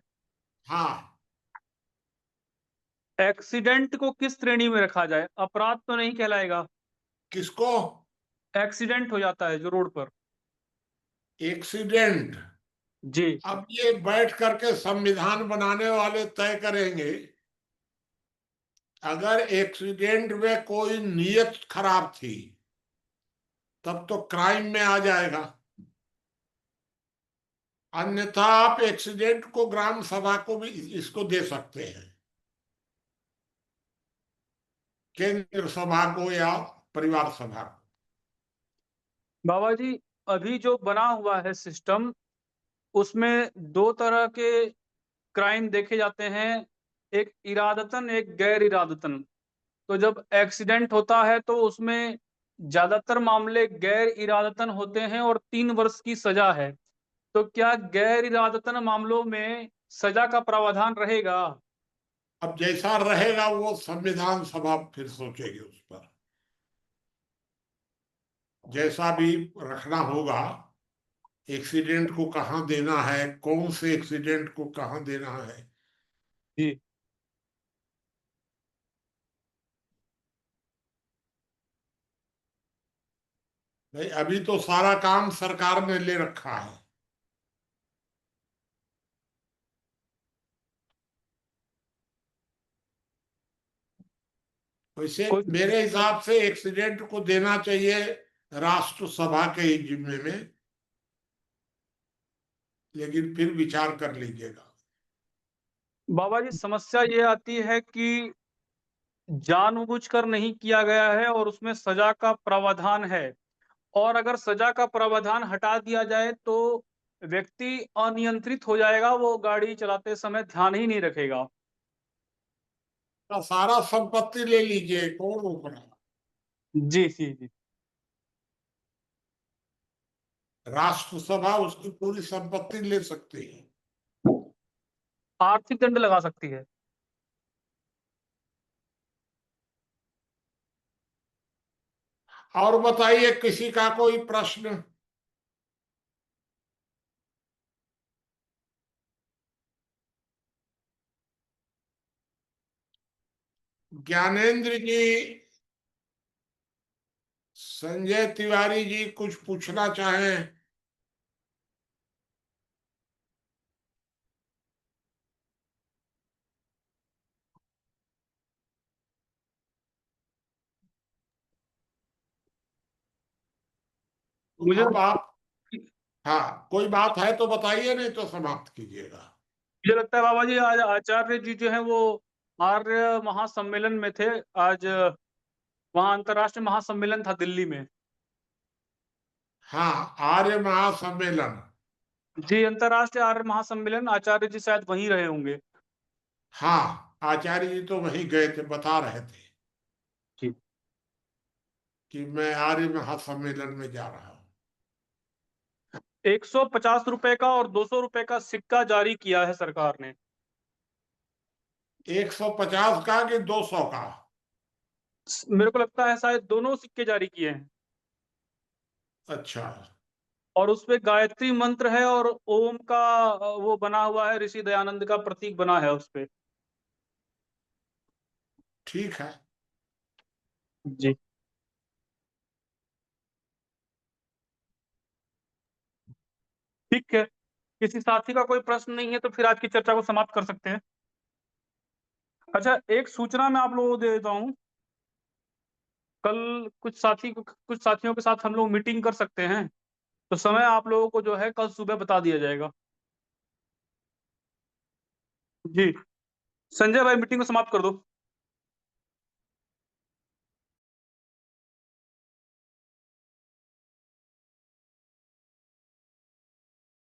S2: हाँ,
S4: एक्सीडेंट को किस श्रेणी में रखा जाए? अपराध तो नहीं कहलाएगा?
S2: किसको?
S4: एक्सीडेंट हो जाता है जो रोड पर।
S2: एक्सीडेंट?
S4: जी
S2: अब ये बैठ करके संविधान बनाने वाले तय करेंगे। अगर एक्सीडेंट में कोई नीयत खराब थी तब तो क्राइम में आ जाएगा। अन्यथा आप एक्सीडेंट को ग्राम सभा को भी इसको दे सकते हैं, केंद्र सभा को या परिवार सभा को।
S4: बाबा जी, अभी जो बना हुआ है सिस्टम, उसमें 2 तरह के क्राइम देखे जाते हैं, एक इरादतन, एक गैर इरादतन। तो जब एक्सीडेंट होता है तो उसमें ज़्यादातर मामले गैर इरादतन होते हैं और 3 वर्ष की सज़ा है। तो क्या गैर इरादतन मामलों में सज़ा का प्रावधान रहेगा?
S2: अब जैसा रहेगा वो संविधान सभा फिर सोचेगी उस पर, जैसा भी रखना होगा। एक्सीडेंट को कहाँ देना है, कौन से एक्सीडेंट को कहाँ देना है,
S4: जी।
S2: भाई अभी तो सारा काम सरकार ने ले रखा है। वैसे
S4: कोई
S2: मेरे हिसाब से एक्सीडेंट को देना चाहिए राष्ट्र सभा के ही जिम्मे में, लेकिन फिर विचार कर लीजिएगा।
S4: बाबा जी, समस्या ये आती है कि जानबूझकर नहीं किया गया है और उसमें सज़ा का प्रावधान है। और अगर सज़ा का प्रावधान हटा दिया जाए तो व्यक्ति अनियंत्रित हो जाएगा, वो गाड़ी चलाते समय ध्यान ही नहीं रखेगा।
S2: तो सारा संपत्ति ले लीजिए, कौन रोक रहा है?
S4: जी, जी, जी।
S2: राष्ट्र सभा उसकी पूरी संपत्ति ले सकती है।
S4: आर्थिक दंड लगा सकती है।
S2: और बताइए, किसी का कोई प्रश्न? ज्ञानेंद्र जी, संजय तिवारी जी कुछ पूछना चाहें?
S4: मुझे
S2: अब आप, हाँ कोई बात है तो बताइए, नहीं तो समाप्त कीजिएगा।
S4: मुझे लगता है बाबा जी, आज आचार्य जी जो हैं वो आर्य महासम्मेलन में थे। आज वहाँ अंतर्राष्ट्रीय महासम्मेलन था दिल्ली में।
S2: हाँ, आर्य महासम्मेलन।
S4: जी, अंतर्राष्ट्रीय आर्य महासम्मेलन, आचार्य जी शायद वहीं रहे होंगे।
S2: हाँ, आचार्य जी तो वहीं गए थे, बता रहे थे
S4: जी।
S2: कि मैं आर्य महासम्मेलन में जा रहा हूँ।
S4: 150 रुपए का और 200 रुपए का सिक्का जारी किया है सरकार ने।
S2: 150 का कि 200 का?
S4: मेरे को लगता है शायद दोनों सिक्के जारी किए हैं।
S2: अच्छा,
S4: और उसपे गायत्री मंत्र है और ओम का वो बना हुआ है, ऋषि दयानंद का प्रतीक बना है उसपे।
S2: ठीक है।
S4: जी। ठीक है, किसी साथी का कोई प्रश्न नहीं है तो फिर आज की चर्चा को समाप्त कर सकते हैं। अच्छा, एक सूचना मैं आप लोगों को दे देता हूँ। कल कुछ साथियों के साथ हम लोग मीटिंग कर सकते हैं, तो समय आप लोगों को जो है कल सुबह बता दिया जाएगा। जी, संजय भाई मीटिंग को समाप्त कर दो।